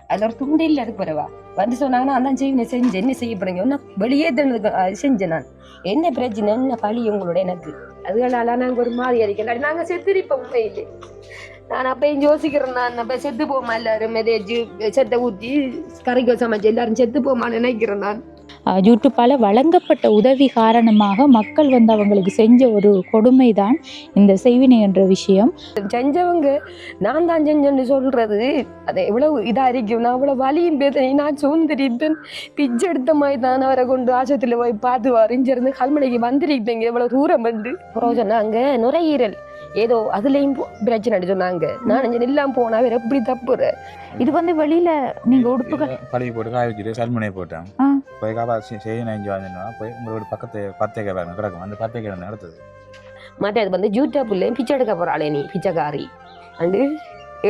அதுல ஒரு துண்டு இல்லை அதுக்கு பிறவா வந்து சொன்னாங்கன்னா அதான் செஞ்சேன் என்ன செய்ய போறீங்க ஒன்னா வெளியே தான் செஞ்சேன் நான் என்ன பிரச்சனை என்ன பழி உங்களோட எனக்கு அதுகளால நாங்க ஒரு மாதிரி அறிக்கல நாங்க செத்துரிப்போம் உண்மையிலே நான் அப்பயும் யோசிக்கிறேன் நான் அப்ப செத்து போமா எல்லாரும் எதேச்சு செத்தை ஊற்றி கறிக்கோ சமைச்சு எல்லாரும் செத்து போமான்னு நினைக்கிறேன் நான். யூடியூப்பால் வழங்கப்பட்ட உதவி காரணமாக மக்கள் வந்து அவங்களுக்கு செஞ்ச ஒரு கொடுமை தான் இந்த செய்வினை என்ற விஷயம். செஞ்சவங்க நான் தான் செஞ்சேன்னு சொல்றது அது எவ்வளவு இதா இருக்கும். நான் அவ்வளவு வலியும் பேசணும் நான் சோர்ந்துட்டேன் பிச்சை எடுத்த மாதிரி தான் அவரை கொண்டு ஆஸ்பத்திரியில் போய் பார்த்து வரைஞ்சிருந்து கல்மனைக்கு வந்துருக்கீங்க எவ்வளவு தூரம் வந்து புரோஜனம் அங்க நுரையீரல் ஏதோ அதுலயும் பிரச்சனை சொன்னாங்க. நான் எல்லாம் போனா வேற எப்படி தப்புற இது வந்து வெளியில நீங்க உடுப்புகள் கழுவி போட்டு காய வச்சுட்டு சல்முனையை போட்டேன் போய் காப்பா செய்யணும் போய் உங்களோட பக்கத்து பத்தேக்கை கிடக்கும் அந்த பத்தேக்கை நடத்துது மற்ற அது வந்து யூடியூப்ல பிச்சை எடுக்க போறாளே நீ பிச்சைக்காரி அண்டு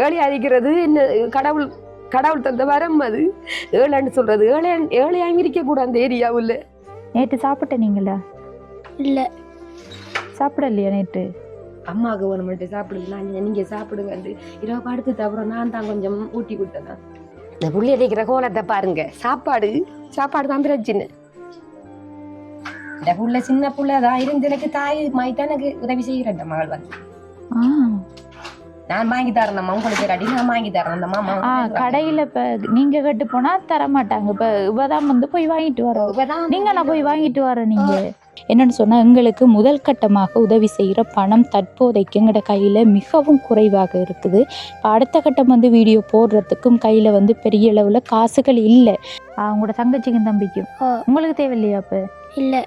ஏழை அரிக்கிறது என்ன கடவுள் கடவுள் தந்த வரம் அது ஏழைன்னு சொல்றது ஏழையாங்க இருக்க கூட அந்த ஏரியாவில். நேற்று சாப்பிட்ட நீங்களா? இல்ல சாப்பிடலையா நேற்று? அம்மாவுக்கு ஒரு மட்டும் சாப்பிடுங்களா நீங்க சாப்பிடுங்க இரவு படுத்து தவிர நான் தான் கொஞ்சம் ஊட்டி கொடுத்தேன். இந்த புள்ளி அடிக்கிற கோலத்தை பாருங்க சாப்பாடு தான் பிரச்சனை. இந்த புள்ள சின்ன புள்ளதான் இருந்து எனக்கு தாய் மாய்தான் எனக்கு உதவி செய்கிறேன் மகள் வந்து நான் வாங்கி தரேன் அம்மா உங்களுக்கு அடி நான் வாங்கி தரேன் அந்த மாமா கடையில இப்ப நீங்க கட்டு போனா தர மாட்டாங்க. இப்ப இவதான் வந்து போய் வாங்கிட்டு வரோம் நீங்க நான் போய் வாங்கிட்டு வரேன். நீங்க என்னன்னு சொன்னா எங்களுக்கு முதல் கட்டமாக உதவி செய்கிற பணம் தற்போதைக்கு எங்கட கையில மிகவும் குறைவாக இருக்குது. இப்போ அடுத்த கட்டம் வந்து வீடியோ போடுறதுக்கும் கையில வந்து பெரிய அளவுல காசுகள் இல்லை. உங்களோட தங்கச்சிக்கும் தம்பிக்கும் உங்களுக்கு தேவையில்லையா? அப்ப இல்ல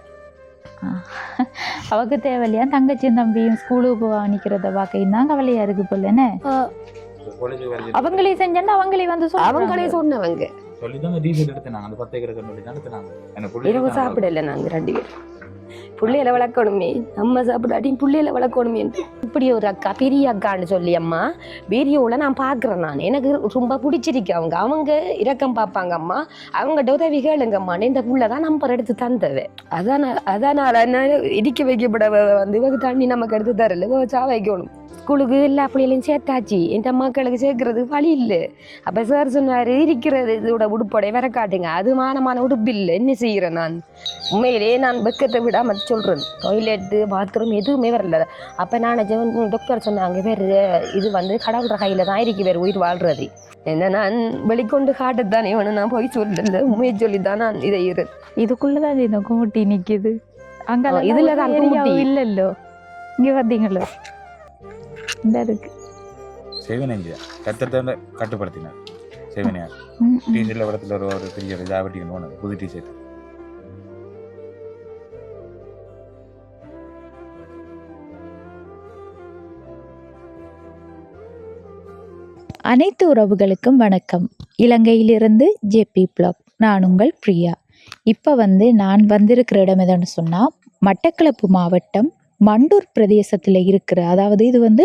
அவக்கு தேவையில்லையா? தங்கச்சியும் தம்பியும் ஸ்கூலுக்கு போக நிக்கிறத பார்க்கையும் தான் கவலையா இருக்கு போலன்னு அவங்களே செஞ்சா அவங்களே வந்து அவங்களே சொன்னவங்க சொல்லிதான் டீசல் எடுத்துனாங்க அந்த 10 ஏக்கர் சொல்லி நடத்துனாங்க. இரவு சாப்பிடல நாங்க 2 பேர் பிள்ளையில வளர்க்கணுமே நம்ம சாப்பிடாட்டியும் பிள்ளையில வளர்க்கணுமே இப்படி ஒரு அக்கா பெரிய அக்கான்னு சொல்லி அம்மா வீடியோவில் நான் பார்க்குறேன். நான் எனக்கு ரொம்ப பிடிச்சிருக்கு. அவங்க இரக்கம் பார்ப்பாங்க அம்மா அவங்கள்ட்ட உதவி கேளுங்கம்மான்னு இந்த புள்ள தான் நம்பர் எடுத்து தந்தது. அதனால இடிக்க வைக்கப்பட வந்து இவங்க தண்ணி நமக்கு எடுத்து தரல சா வைக்கணும். ஸ்கூலுக்கு எல்லா பிள்ளைகளையும் சேர்த்தாச்சு என் மக்களுக்கு சேர்க்கறது வழி இல்லை. அப்போ சார் சொன்னார் இருக்கிறது இதோட உடுப்போடைய வேற காட்டுங்க அது மானமான உடுப்பு இல்லை என்ன செய்கிறேன் நான் உண்மையிலே நான் வெக்கத்தை விடாமல் சொல்கிறேன். டாய்லெட்டு பாத்ரூம் எதுவுமே வரல. அப்போ நான் டாக்டர் சொன்னாங்க வேறு இது வந்து கடவுள்ற கையில் தான் இருக்கு வேறு உயிர் வாழ்றது என்ன நான் வெளிக்கொண்டு காட்டத்தானே வேணும் நான் போய் சொல்லல உண்மையை சொல்லி தான் நான் இதை இதுக்குள்ளதான் இந்த குமுட்டி நிற்கிது அங்கே இதுல தான் இல்லைல்லோ இங்கே வந்தீங்களோ இந்த இருக்கு சேவனஞ்சு கத்தத்தை கட்டுப்படுத்தினார் சேவனையார் டீஷர்ட்ல படத்துல ஒரு பெரிய ஜாவட்டின்னு புது டீஷர்ட் அனைத்து உறவுகளுக்கும் வணக்கம். இலங்கையிலிருந்து ஜேபி பிளாக். நான் உங்கள் பிரியா. இப்போ நான் வந்திருக்கிற இடம் எதுன்னு சொன்னால் மட்டக்களப்பு மாவட்டம் மண்டூர் பிரதேசத்தில் இருக்கிற அதாவது இது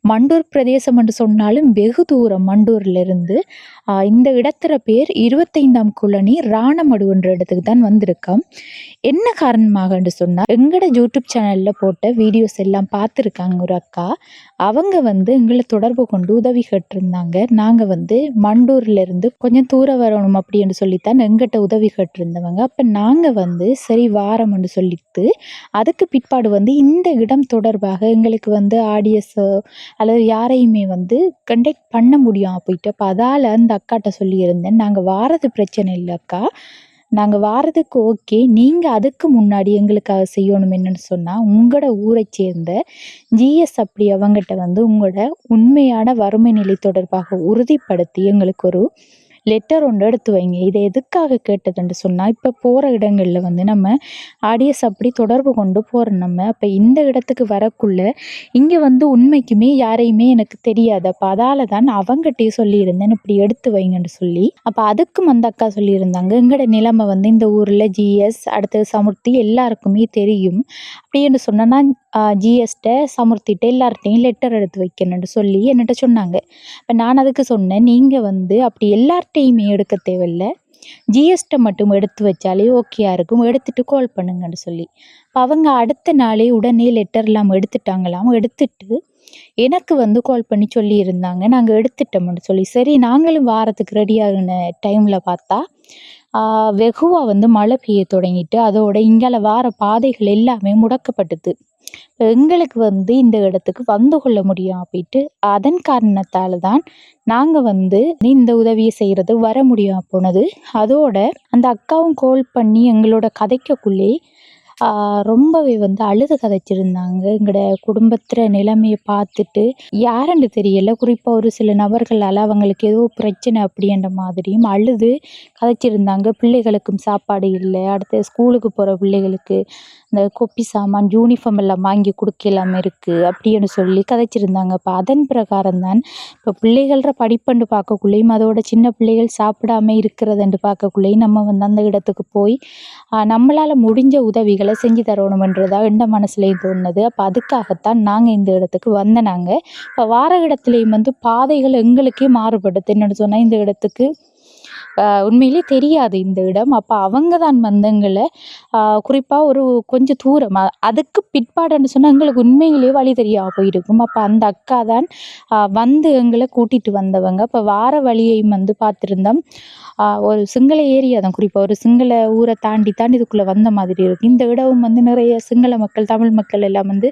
மண்டூர் பிரதேசம் என்று சொன்னாலும் வெகு தூரம் மண்டூர்லேருந்து இந்த இடத்துல பேர் 25ஆம் குளனி ராணமடுன்ற இடத்துக்கு தான் வந்திருக்கோம். என்ன காரணமாக சொன்னால் எங்களோட யூடியூப் சேனலில் போட்ட வீடியோஸ் எல்லாம் பார்த்துருக்காங்க ஒரு அக்கா. அவங்க எங்களை தொடர்பு கொண்டு உதவி கேட்டிருந்தாங்க. நாங்கள் மண்டூர்லேருந்து கொஞ்சம் தூரம் வரணும் அப்படின்னு சொல்லித்தான் எங்கிட்ட உதவி கேட்டிருந்தவங்க. அப்போ நாங்கள் சரி வாரம்னு சொல்லிட்டு அதுக்கு பிற்பாடு இந்த இடம் தொடர்பாக எங்களுக்கு ஆடியஸோ அல்லது யாரையுமே கண்டெக்ட் பண்ண முடியாமல் போயிட்டு அப்போ அதால் அந்த அக்காட்ட சொல்லியிருந்தேன் நாங்கள் வாரது பிரச்சனை இல்லை அக்கா நாங்கள் வாரதுக்கு ஓகே நீங்கள் அதுக்கு முன்னாடி எங்களுக்காக செய்யணும் என்னன்னு சொன்னால் உங்களோட ஊரை சேர்ந்த ஜிஎஸ் அப்படி அவங்ககிட்ட உங்களோட உண்மையான வறுமை நிலை தொடர்பாக உறுதிப்படுத்தி எங்களுக்கு ஒரு லெட்டர் ஒன்று எடுத்து வைங்க. இதை எதுக்காக கேட்டதுன்னு சொன்னால் இப்போ போகிற இடங்களில் நம்ம ஆடியஸ் அப்படி தொடர்பு கொண்டு போகிறோம் நம்ம. அப்போ இந்த இடத்துக்கு வரக்குள்ள இங்கே உண்மைக்குமே யாரையுமே எனக்கு தெரியாது. அப்போ அதால் தான் அவங்ககிட்டே சொல்லியிருந்தேன் இப்படி எடுத்து வைங்கன்னு சொல்லி. அப்போ அதுக்கும் அந்த அக்கா சொல்லியிருந்தாங்க எங்களோட நிலைமை இந்த ஊரில் ஜிஎஸ் அடுத்தது சமுர்த்தி எல்லாருக்குமே தெரியும் அப்படின்னு சொன்னால் நான் ஜிஎஸ்ட சமுர்த்திட்ட எல்லார்ட்டையும் லெட்டர் எடுத்து வைக்கணும்னு சொல்லி என்னட்ட சொன்னாங்க. இப்போ நான் அதுக்கு சொன்னேன் நீங்கள் அப்படி எல்லார்ட்டையுமே எடுக்க தேவையில்லை ஜிஎஸ்ட மட்டும் எடுத்து வச்சாலே ஓகேயா இருக்கும் எடுத்துட்டு கால் பண்ணுங்கன்னு சொல்லி. இப்போ அவங்க அடுத்த நாளே உடனே லெட்டர்லாம் எடுத்துட்டாங்களாம். எடுத்துட்டு எனக்கு வந்து கால் பண்ணி சொல்லியிருந்தாங்க நாங்கள் எடுத்துட்டோம்னு சொல்லி. சரி நாங்களும் வாரத்துக்கு ரெடி ஆகின டைமில் பார்த்தா வெகுவாக வந்து மழை பெய்ய தொடங்கிட்டு அதோட இங்கால வார பாதைகள் எல்லாமே முடக்கப்பட்டது. எங்களுக்கு வந்து இந்த இடத்துக்கு வந்து கொள்ள முடியும் அப்படின்ட்டு அதன் காரணத்தால் தான் நாங்கள் வந்து இந்த உதவியை செய்கிறது வர முடியாம போனது. அதோட அந்த அக்காவும் கால் பண்ணி எங்களோட கதைக்கக்குள்ளே ரொம்பவே வந்து அழுது கதைச்சிருந்தாங்க. எங்களோட குடும்பத்துல நிலைமையை பார்த்துட்டு யாருன்னு தெரியல, குறிப்பாக ஒரு சில நபர்களால் அவங்களுக்கு ஏதோ பிரச்சனை அப்படின்ற மாதிரியும் அழுது கதைச்சிருந்தாங்க. பிள்ளைகளுக்கும் சாப்பாடு இல்லை, அடுத்து ஸ்கூலுக்கு போகிற பிள்ளைகளுக்கு இந்த கொப்பி சாமான் யூனிஃபார்ம் எல்லாம் வாங்கி கொடுக்கலாம் இருக்குது அப்படின்னு சொல்லி கதைச்சிருந்தாங்க. இப்போ அதன் பிரகாரம் தான் இப்போ பிள்ளைகள படிப்பண்டு பார்க்கக்குள்ளேயும் அதோட சின்ன பிள்ளைகள் சாப்பிடாம இருக்கிறதுண்டு பார்க்கக்குள்ளேயும் நம்ம வந்து அந்த இடத்துக்கு போய் நம்மளால் முடிஞ்ச உதவிகளை செஞ்சு தரணுமன்றதா எந்த மனசுலையும் தோணுது. அப்போ அதுக்காகத்தான் நாங்கள் இந்த இடத்துக்கு வந்தனாங்க. இப்போ வார இடத்துலையும் வந்து பாதைகள் எங்களுக்கே மாறுபடுது. என்னென்னு சொன்னால் இந்த இடத்துக்கு உண்மையிலே தெரியாது இந்த இடம். அப்போ அவங்க தான் வந்து எங்களை குறிப்பாக ஒரு கொஞ்சம் தூரம் அதுக்கு பிற்பாடுன்னு சொன்னால் எங்களுக்கு உண்மையிலேயே வழி தெரியாமல் போயிருக்கும். அப்போ அந்த அக்கா தான் வந்து எங்களை கூட்டிகிட்டு வந்தவங்க. இப்போ வார வழியையும் வந்து பார்த்துருந்தோம். ஒரு சிங்கள ஏரியா தான், குறிப்பாக ஒரு சிங்கள ஊரை தாண்டி இதுக்குள்ளே வந்த மாதிரி இருக்குது. இந்த இடமும் வந்து நிறைய சிங்கள மக்கள் தமிழ் மக்கள் எல்லாம் வந்து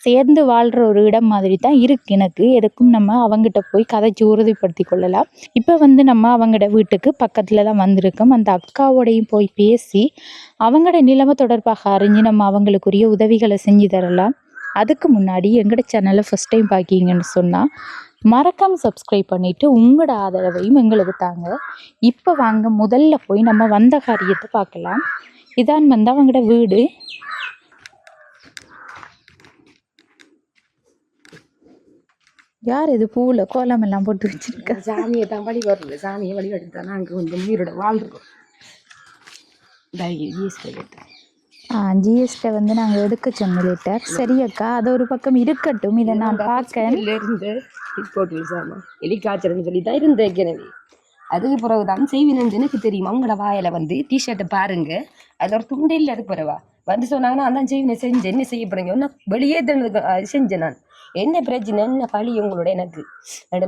சேர்ந்து வாழ்கிற ஒரு இடம் மாதிரி தான் இருக்குது எனக்கு. எதுக்கும் நம்ம அவங்ககிட்ட போய் கதைச்சி உறுதிப்படுத்தி கொள்ளலாம். இப்போ வந்து நம்ம அவங்களோட வீட்டுக்கு பக்கத்தில் தான் வந்திருக்கோம். அந்த அக்காவோடையும் போய் பேசி அவங்களோட நிலைமை தொடர்பாக அறிஞ்சு நம்ம அவங்களுக்குரிய உதவிகளை செஞ்சு தரலாம். அதுக்கு முன்னாடி எங்களோட சேனலை ஃபஸ்ட் டைம் பார்க்கிங்கன்னு சொன்னால் மறக்காமல் சப்ஸ்கிரைப் பண்ணிவிட்டு உங்களோட ஆதரவையும் எங்களுக்கு தாங்க. இப்போ வாங்க முதல்ல போய் நம்ம வந்த காரியத்தை பார்க்கலாம். இதான் வந்து அவங்களோட வீடு. யார் இது பூவில் கோலம் எல்லாம் போட்டு வச்சிருக்கா? சாமியை தான் வழி வருது. சாமியை வழி எடுத்தானா அங்கே கொஞ்சம் உயிரோட வாழ்ந்துருக்கோம். ஜிஎஸ்டி வந்து நாங்கள் எடுக்க சொன்னிட்டார். சரியக்கா, அது ஒரு பக்கம் இருக்கட்டும், இதை நான் பார்க்க இருந்து ரிப்போர்ட் சாமா எலிக்காய்ச்சல்னு சொல்லி தான் இருந்தேன் ஏற்கனவே. அதுக்கு பிறகுதான் செய்வினு எனக்கு தெரியும். அவங்களோட வாயில வந்து டிஷர்ட்டை பாருங்க, அதில் ஒரு துண்டு இல்லை. அது பிறவா வந்து சொன்னாங்கன்னா அதான் செய்வினை செஞ்சேன். என்ன செய்ய போறீங்க? ஒன்னா வெளியே தந்தது செஞ்சேன் நான். என்ன பிரச்சனை, என்ன பழி உங்களோட எனக்கு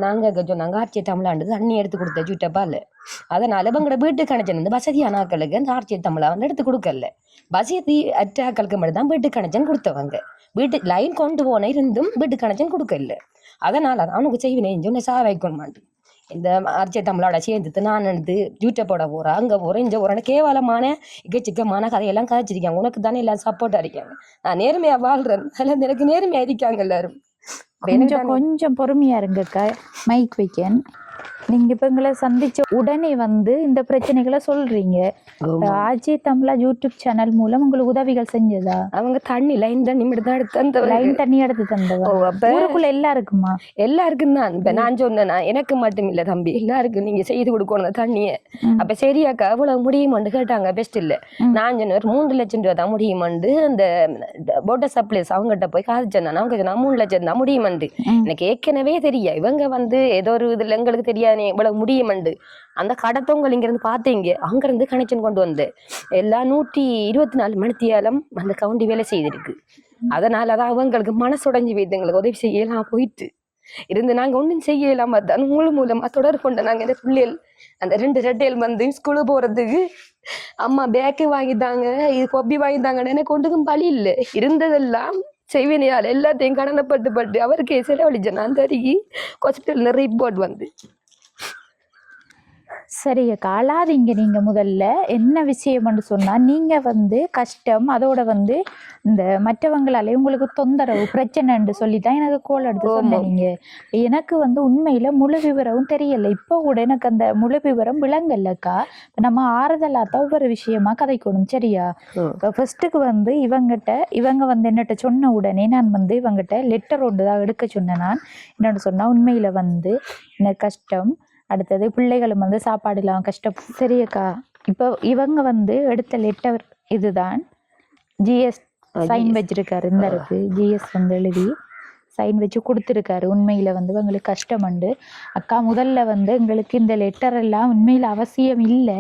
நாங்கள் சொன்னாங்க ஆட்சியை தமிழாண்டு தண்ணி எடுத்து கொடுத்த ஜூட்டப்பால். அதனால இவங்களோட வீட்டுக்கு கணச்சன் வந்து வசதியான ஆக்களுக்கு அந்த ஆட்சியை தமிழா வந்து எடுத்து கொடுக்கல. வசதி அற்ற ஆக்களுக்கு மட்டும் தான் வீட்டு கணச்சன் கொடுத்தவங்க. வீட்டு லைன் கொண்டு போன இருந்தும் வீட்டு கணச்சன் கொடுக்கல. அதனால தான் அவனுக்கு செய்வினை சொன்ன சா வைக்கணுமாண்டு இந்த ஆட்சியை தமிழோட சேர்ந்துட்டு நான் எடுத்து ஜூட்டை போட போகிறேன், அங்கே போகிறேன், இங்கே போகிறேன்னு கேவலமான இக்கச்சிக்கமான கதையெல்லாம் கதைச்சிருக்காங்க. உனக்கு தானே எல்லாம் சப்போர்ட்டாக இருக்காங்க. நான் நேர்மையாக வாழ்கிறேன், அதில் எனக்கு நேர்மையாக இருக்காங்க எல்லாரும். கொஞ்சம் பொறுமையா இருங்கக்கா. மைக் வைக்கன். நீங்க இப்ப எங்களை சந்திச்ச உடனே வந்து இந்த பிரச்சனைகளை சொல்றீங்க. ஆஜி தமிழா யூடியூப் சேனல் மூலம் உங்களுக்கு உதவிகள் செஞ்சதா? அவங்க தண்ணி லைன் தண்ணி மட்டும் தான் எடுத்து தந்தவங்க. லைன் தண்ணி எடுத்து தந்தவங்க. அப்ப ஊருக்குள்ள எல்லாருக்குமா? எல்லாருக்கும் தான். இப்ப நான் சொன்னேன்னா எனக்கு மட்டும் இல்ல தம்பி, எல்லாருக்கும் நீங்க செய்து கொடுக்கணும் தண்ணிய. அப்ப சரியாக்கா அவ்வளவு முடியுமான்னு கேட்டாங்க. பெஸ்ட் இல்ல, நான் சொன்ன 3 லட்சம் ரூபா தான் முடியுமாண்டு அந்த வாட்டர் சப்ளைஸ் அவங்ககிட்ட போய் காசு சொன்னான். அவங்க சொன்னா 3 லட்சம் தான் முடியுமாண்டு. எனக்கு ஏற்கனவே தெரியும் இவங்க வந்து ஏதோ ஒரு இதுல எங்களுக்கு தெரியாது இவ்வளவு முடியுமண்டு. அந்த கடத்தவங்க இங்கிருந்து பார்த்தீங்க, அங்கிருந்து கனெக்ஷன் கொண்டு வந்து எல்லா 124 மணித்தியாலம் அந்த கவுண்டி வேலை செய்திருக்கு. அதனாலதான் அவங்களுக்கு மனசுடைஞ்சு போயிட்டு எங்களுக்கு உதவி செய்யலாம் போயிட்டு இருந்து நாங்க ஒன்றும் செய்யலாம். தான் மூலமா தொடர் கொண்ட நாங்க இந்த பிள்ளைகள் அந்த 2 ரெட்டைகள் வந்து ஸ்கூலுக்கு போறதுக்கு அம்மா பேக்கு வாங்கித்தாங்க, இது கொப்பி வாங்கித்தாங்கன்னு எனக்கு ஒன்றுக்கும் பழி இல்லை. இருந்ததெல்லாம் செய்வினையால் எல்லாத்தையும் கடனப்பட்டு அவருக்கே செலவழிச்சேன். நான் தருகி ஹாஸ்பிட்டல் ரிப்போர்ட் வந்து சரியா காலாதீங்க. நீங்கள் முதல்ல என்ன விஷயம்னு சொன்னால் நீங்கள் வந்து கஷ்டம் அதோட வந்து இந்த மற்றவங்களாலே உங்களுக்கு தொந்தரவு பிரச்சனைன்னு சொல்லி தான் எனக்கு கோல் எடுத்து சொன்னீங்க. எனக்கு வந்து உண்மையில் முழு விவரம் தெரியலை. இப்போ கூட எனக்கு அந்த முழு விவரம் விளங்கல்லக்கா. நம்ம ஆறுதலாக ஒவ்வொரு விஷயமா கதைக்கணும். சரியா? இப்போ ஃபர்ஸ்ட்டுக்கு வந்து இவங்க வந்து என்னட்ட சொன்ன உடனே நான் வந்து இவங்கிட்ட லெட்டர் ஒன்று தான் எடுக்க சொன்னேன். நான் என்னென்னு சொன்னால் உண்மையில் வந்து எனக்கு கஷ்டம், அடுத்தது பிள்ளைகளும் வந்து சாப்பாடு இல்லாமல் கஷ்டம். சரியக்கா, இப்போ இவங்க வந்து எடுத்த லெட்டர் இதுதான். ஜிஎஸ் சைன் வச்சிருக்காரு. இந்த இருக்கு ஜிஎஸ் வந்து எழுதி சைன் வச்சு கொடுத்துருக்காரு. உண்மையில் வந்து எங்களுக்கு கஷ்டமண்டு. அக்கா முதல்ல வந்து எங்களுக்கு இந்த லெட்டர் எல்லாம் உண்மையில் அவசியம் இல்லை.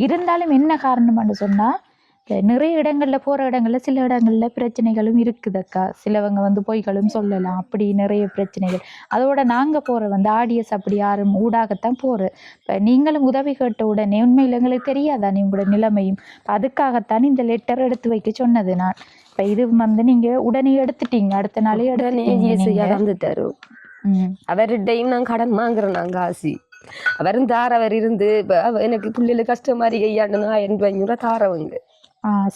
இருந்தாலும் என்ன காரணம்னு சொன்னால் நிறைய இடங்கள்ல போற இடங்கள்ல சில இடங்கள்ல பிரச்சனைகளும் இருக்குதக்கா. சிலவங்க வந்து பொய்களும் சொல்லலாம். அப்படி நிறைய பிரச்சனைகள். அதோட நாங்க போற வந்து ஆடியஸ் அப்படி யாரும் ஊடாகத்தான் போற. இப்ப நீங்களும் உதவி கேட்ட உடனே உண்மையில எங்களுக்கு தெரியாதானே உங்களோட நிலைமையும். அதுக்காகத்தான் இந்த லெட்டர் எடுத்து வைக்க சொன்னது நான். இப்ப இது வந்து நீங்க உடனே எடுத்துட்டீங்க. அடுத்த நாளே எடுத்துட்டீங்க. வந்துட்டாரு. அவர்கிட்டையும் நான் கடன் வாங்குறேன் நான் காசி. அவரும் தாரவர் இருந்து எனக்கு பிள்ளைகளுக்கு கஷ்டம் மாதிரி கையாண்டுனா 500 தாரவங்க.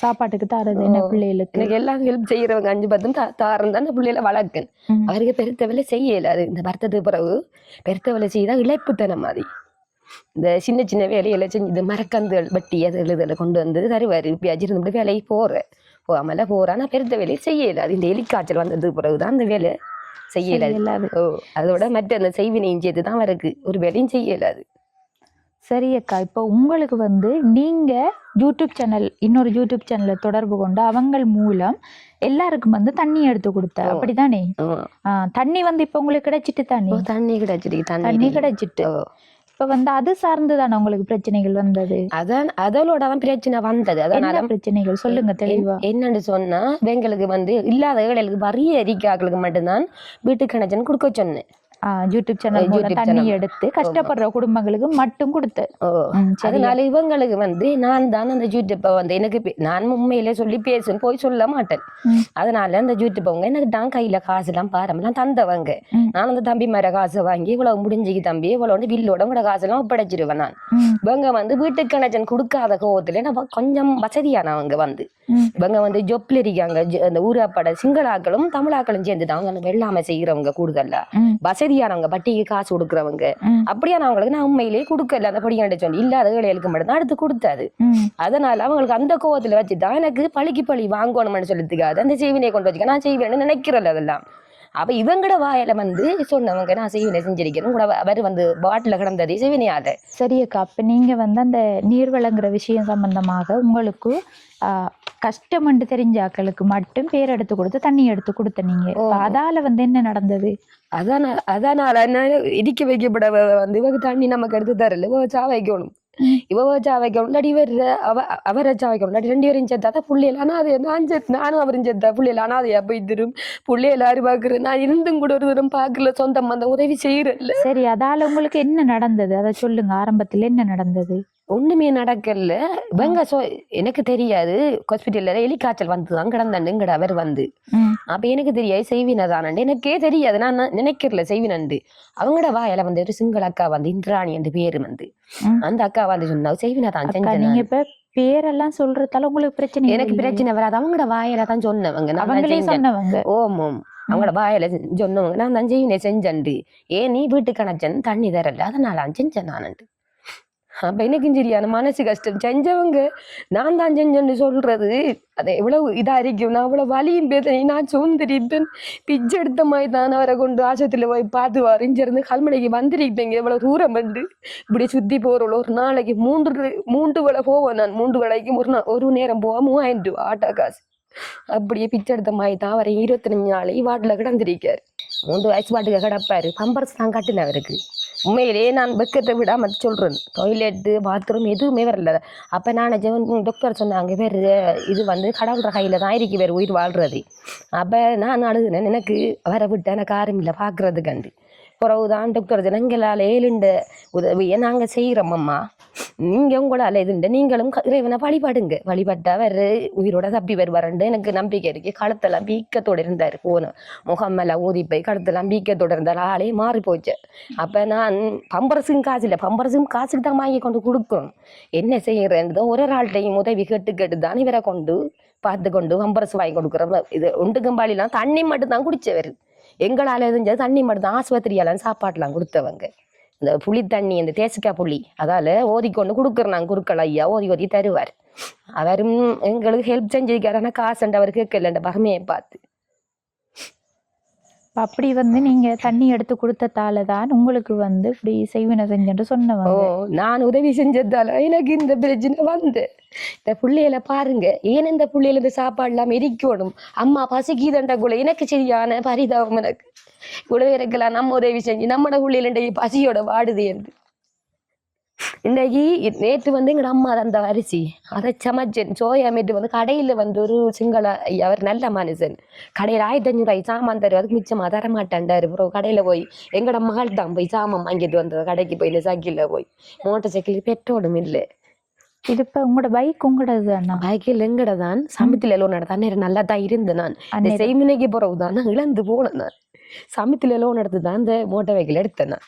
சாப்பாட்டுக்கு தாரது என்ன பிள்ளைகளுக்கு எனக்கு எல்லாம் ஹெல்ப் செய்யறவங்க 5-10 தாரம் தான் பிள்ளைகளை வளர்க்கன். அவருக்கு பெருத்த வேலை செய்யல. அது இந்த வருத்தத்துக்கு பிறகு பெருத்த வேலை செய்தா இழைப்புத்தனம் மாதிரி இந்த சின்ன சின்ன வேலையில செஞ்சு இது மரக்கந்து வட்டி அது எழுதலை கொண்டு வந்து தருவாரு. இப்படி அஜிருந்து வேலைக்கு போகாமல போறான். பெருத்த வேலையை செய்யல. அது இந்த எலிக்காய்ச்சல் வந்ததுக்கு பிறகுதான் அந்த வேலை செய்யல. அதோட மற்ற அந்த செய்வினையும் சேர்த்து தான் அவருக்கு ஒரு வேலையும் செய்யலாது. சரி அக்கா, இப்போ உங்களுக்கு வந்து நீங்க யூடியூப் சேனல் இன்னொரு யூடியூப் சேனலை தொடர்பு கொண்டு அவங்க மூலம் எல்லாருக்கும் வந்து தண்ணி எடுத்து கொடுத்த அப்படித்தானே? தண்ணி வந்து இப்ப உங்களுக்கு கிடைச்சிட்டு தானே? தண்ணி கிடைச்சிட்டு இப்ப வந்து அது சார்ந்துதானே உங்களுக்கு பிரச்சனைகள் வந்தது? அதோடதான் பிரச்சனை வந்தது. அதனால பிரச்சனைகள் சொல்லுங்க தெளிவா. என்னன்னு சொன்னா எங்களுக்கு வந்து இல்லாத ஏழைகளுக்கு வரிய எரிக்காக்களுக்கு மட்டும்தான் வீட்டு கனெக்ஷன் கொடுக்க சொன்னேன். யூடியூப் சேனல் தண்ணி எடுத்து கஷ்டப்படுற குடும்பங்களுக்கு மட்டும் கொடுத்து. அதனால இவங்களுக்கு வந்து நான் தான் அந்த யூடியூப்பை வந்து எனக்கு நான் உண்மையிலே சொல்லி பேசுன்னு போய் சொல்ல மாட்டேன். அதனால அந்த யூடியூப்பவங்க எனக்கு தான் கையில காசு எல்லாம் பாரம்பெல்லாம் தந்தவங்க. நான் அந்த தம்பி மேல காசை வாங்கி இவ்வளவு முடிஞ்சுக்கு தம்பி இவ்வளவு பில்லோட கூட காசு எல்லாம் ஒப்படைச்சிருவேன் நான். இவங்க வந்து வீட்டுக்கு கனெக்ஷன் கொடுக்காத கோவத்துல நம்ம கொஞ்சம் வசதியானவங்க வந்து இவங்க வந்து ஜொப்ல இருக்காங்க. அந்த ஊராப்பட சிங்களாக்களும் தமிழாக்களும் சேர்ந்துட்டாங்க. அந்த வெள்ளாமை செய்யறவங்க கூடுதல்ல வசதியானவங்க, பட்டிக்கு காசு கொடுக்குறவங்க அப்படியானவங்களுக்கு நான் உண்மையிலேயே கொடுக்கல. அந்த படிக்க சொல்லி இல்லாத ஏழைகளுக்கு மட்டும் தான் எடுத்து கொடுத்தாது. அதனால அவங்களுக்கு அந்த கோவத்துல வச்சுதான் எனக்கு பழிக்கு பழி வாங்கணும்னு சொல்லிட்டுக்காது அந்த செய்வினையை கொண்டு வச்சுக்க நான் செய்வேன்னு நினைக்கிறேன். அதெல்லாம் அப்ப இவங்கட வாயில வந்து சொன்னவங்க நான் செய்வினை செஞ்சிருக்கேன் கூட அவர் வந்து பாட்டில கிடந்ததே செய்வினையாத. சரியக்கா, அப்ப நீங்க வந்து அந்த நீர் வழங்குற விஷயம் சம்பந்தமாக உங்களுக்கு கஷ்டம் என்று தெரிஞ்ச ஆக்களுக்கு மட்டும் பேர் எடுத்து கொடுத்து தண்ணி எடுத்து கொடுத்த நீங்க அதால வந்து என்ன நடந்தது? அதனால இடிக்க வைக்கப்பட வந்து இவங்க தண்ணி நமக்கு எடுத்து தரல. சா வைக்கணும் இவச்சா வைக்கணும் இல்லாட்டி இவர் அவரச்சா வைக்கணும் இல்லாட்டி 2 பேரும் சேர்த்தா புள்ளையில. ஆனா அது நானும் அவரும் சேர்த்தா புள்ளையில. ஆனா அது போய் தரும் புள்ளைய எல்லாரும் பாக்குறேன். நான் இருந்தும் கூட ஒரு தரம் பாக்கல. சொந்தம் அந்த உதவி செய்யறல. சரி, அதால உங்களுக்கு என்ன நடந்தது அதை சொல்லுங்க. ஆரம்பத்துல என்ன நடந்தது? ஒண்ணுமே நடக்கல. இவங்க எனக்கு தெரியாது. ஹாஸ்பிட்டல்ல எலிக்காய்ச்சல் வந்துதான் கிடந்தண்டுங்கட அவர் வந்து. அப்ப எனக்கு தெரியாது செய்வினதானண்டு எனக்கே தெரியாது. நான் நினைக்கிறல செய்வினண்டு. அவங்களோட வாயில வந்து ஒரு சிங்கள அக்கா வந்து இந்திராணி என்று பேரு வந்து அந்த அக்கா வந்து சொன்னா செய்வினதான் செஞ்சேன். நீங்க இப்ப பேரெல்லாம் சொல்றதால உங்களுக்கு பிரச்சனை? எனக்கு பிரச்சனை வராது. அவங்களோட வாயில தான் சொன்னவங்க. சொன்னவங்க ஓமோம் அவங்களோட வாயில சொன்னவங்க நான் தான் செய்வினை செஞ்சண்டு. ஏன் நீ வீட்டு கணச்சன் தண்ணி தரல அதனால செஞ்சேன் நானண்டு. அப்ப எனக்கும் சரியான மனசு கஷ்டம். செஞ்சவங்க நான் தான் செஞ்சேன்னு சொல்றது அதை எவ்வளவு இதா இருக்கும். நான் அவ்வளவு வலியும் பேசணும். நான் சோந்தரிப்பேன் பிச்சை எடுத்த மாதிரி தான் அவரை கொண்டு ஆசத்துல போய் பார்த்து வரைஞ்சிருந்து கல்மனைக்கு வந்துருக்கீங்க. எவ்வளவு தூரம் வந்து இப்படி சுத்தி போறோம். ஒரு நாளைக்கு 3 வேளை போவேன் நான். 3 வேளைக்கு ஒரு நேரம் போவா 3000 ரூபா ஆட்டோ காசு. அப்படியே பிச்சை எடுத்த மாதிரி தான் அவரை 25 நாளை வாட்டில கிடந்திருக்காரு. 3 வயசு பாட்டுக்கு கிடப்பாரு. பம்பர்ஸ் தான் கட்டின அவருக்கு. உண்மையிலேயே நான் வெக்கத்தை விடாம சொல்றேன். டாய்லெட்டு பாத்ரூம் எதுவுமே வரல. அப்ப நான் டாக்டர் சொன்னாங்க வேறு இது வந்து கடவுள்ற கையில தான் இருக்கு வேறு உயிர் வாழ்றது. அப்ப நான் அழுகுனேன். எனக்கு வர விட்டு எனக்கு யாரும் இல்லை பாக்குறது கண்டு. பிறகுதான் டாக்டர் எங்களால் ஏழுண்ட உதவியை நாங்க செய்யறோம் அம்மா. நீங்க உங்களால இதுண்டு நீங்களும் இறைவனை வழிபாடுங்க. வழிபட்டா வேறு உயிரோட தப்பி வருவாருண்டு எனக்கு நம்பிக்கை இருக்கு. கழுத்தெல்லாம் பீக்கத்தோடு இருந்தாரு. போன முகமெல்லாம் ஊதி போய் கழுத்தெல்லாம் பீக்கத்தோடு இருந்தாரு. ஆளே மாறி போச்சு. அப்ப நான் பம்பரசும் காசு இல்லை. பம்பரசும் காசுக்கு தான் வாங்கி கொண்டு கொடுக்கணும். என்ன செய்யறேன்னு ஒரு ஆள்கிட்டையும் உதவி கேட்டு தான் இவரை கொண்டு பார்த்து கொண்டு பம்பரசு வாங்கி கொடுக்குறோம். இது ஒண்டுக்கம்பாளிலாம் தண்ணி மட்டும் தான் குடிச்சவர். எங்களால் எரிஞ்சது தண்ணி மட்டும் தான். ஆஸ்பத்திரியெல்லாம் சாப்பாட்டுலாம் கொடுத்தவங்க. இந்த புளி தண்ணி இந்த தேசிக்காய் புளி அதால ஓதிக்கொண்டு கொடுக்குறோம். நாங்கள் குறுக்கள் ஐயா ஓதி தருவார். அவரும் எங்களுக்கு ஹெல்ப் செஞ்சிருக்காரு. ஆனால் காசுண்டு அவர் கேட்கல பகமையை பார்த்து. அப்படி வந்து நீங்க தண்ணி எடுத்து கொடுத்ததால தான் உங்களுக்கு வந்து இப்படி செய்வினை செஞ்சு சொன்னவங்க. நான் உதவி செஞ்சதால எனக்கு இந்த பிரச்சனை வந்து. இந்த பிள்ளையில பாருங்க ஏன் இந்த பிள்ளையில இந்த சாப்பாடு எல்லாம் எரிக்கணும். அம்மா பசிக்குதண்ட கூட எனக்கு சரியான பரிதாபம். எனக்கு கூட இருக்கலாம் நம்ம உதவி செஞ்சு நம்மட பிள்ளையில பசியோட வாடுது என்று. இன்னைக்கு நேற்று வந்து எங்க அம்மா அந்த அரிசி அதை சமைச்சேன். சோயா மீட்டு வந்து கடையில வந்து ஒரு சிங்கள அவர் நல்ல மனுஷன் கடையில் 1500 சாமான் தருவார், அதுக்கு மிச்சமா தர மாட்டான்டாரு. அப்புறம் கடையில போய் எங்கட மகள் தான் போய் சாமான் வாங்கிட்டு வந்தது. கடைக்கு போய் இந்த சைக்கிள்ல போய் மோட்டர் சைக்கிள் பெட்ரோலும் இல்லை. இது இப்ப உங்களோட பைக் உங்களோடது தானா? பைக்கில் எங்கட தான் சமத்துல லோன் எடுத்தான். நல்லா தான் இருந்தேன் நான். இந்த செய்முனைக்கு போறவுதான் நான் இழந்து போனேன். நான் சமத்துல லோன் எடுத்து தான் இந்த மோட்டர் வெஹிக்கிள் எடுத்தேன். நான்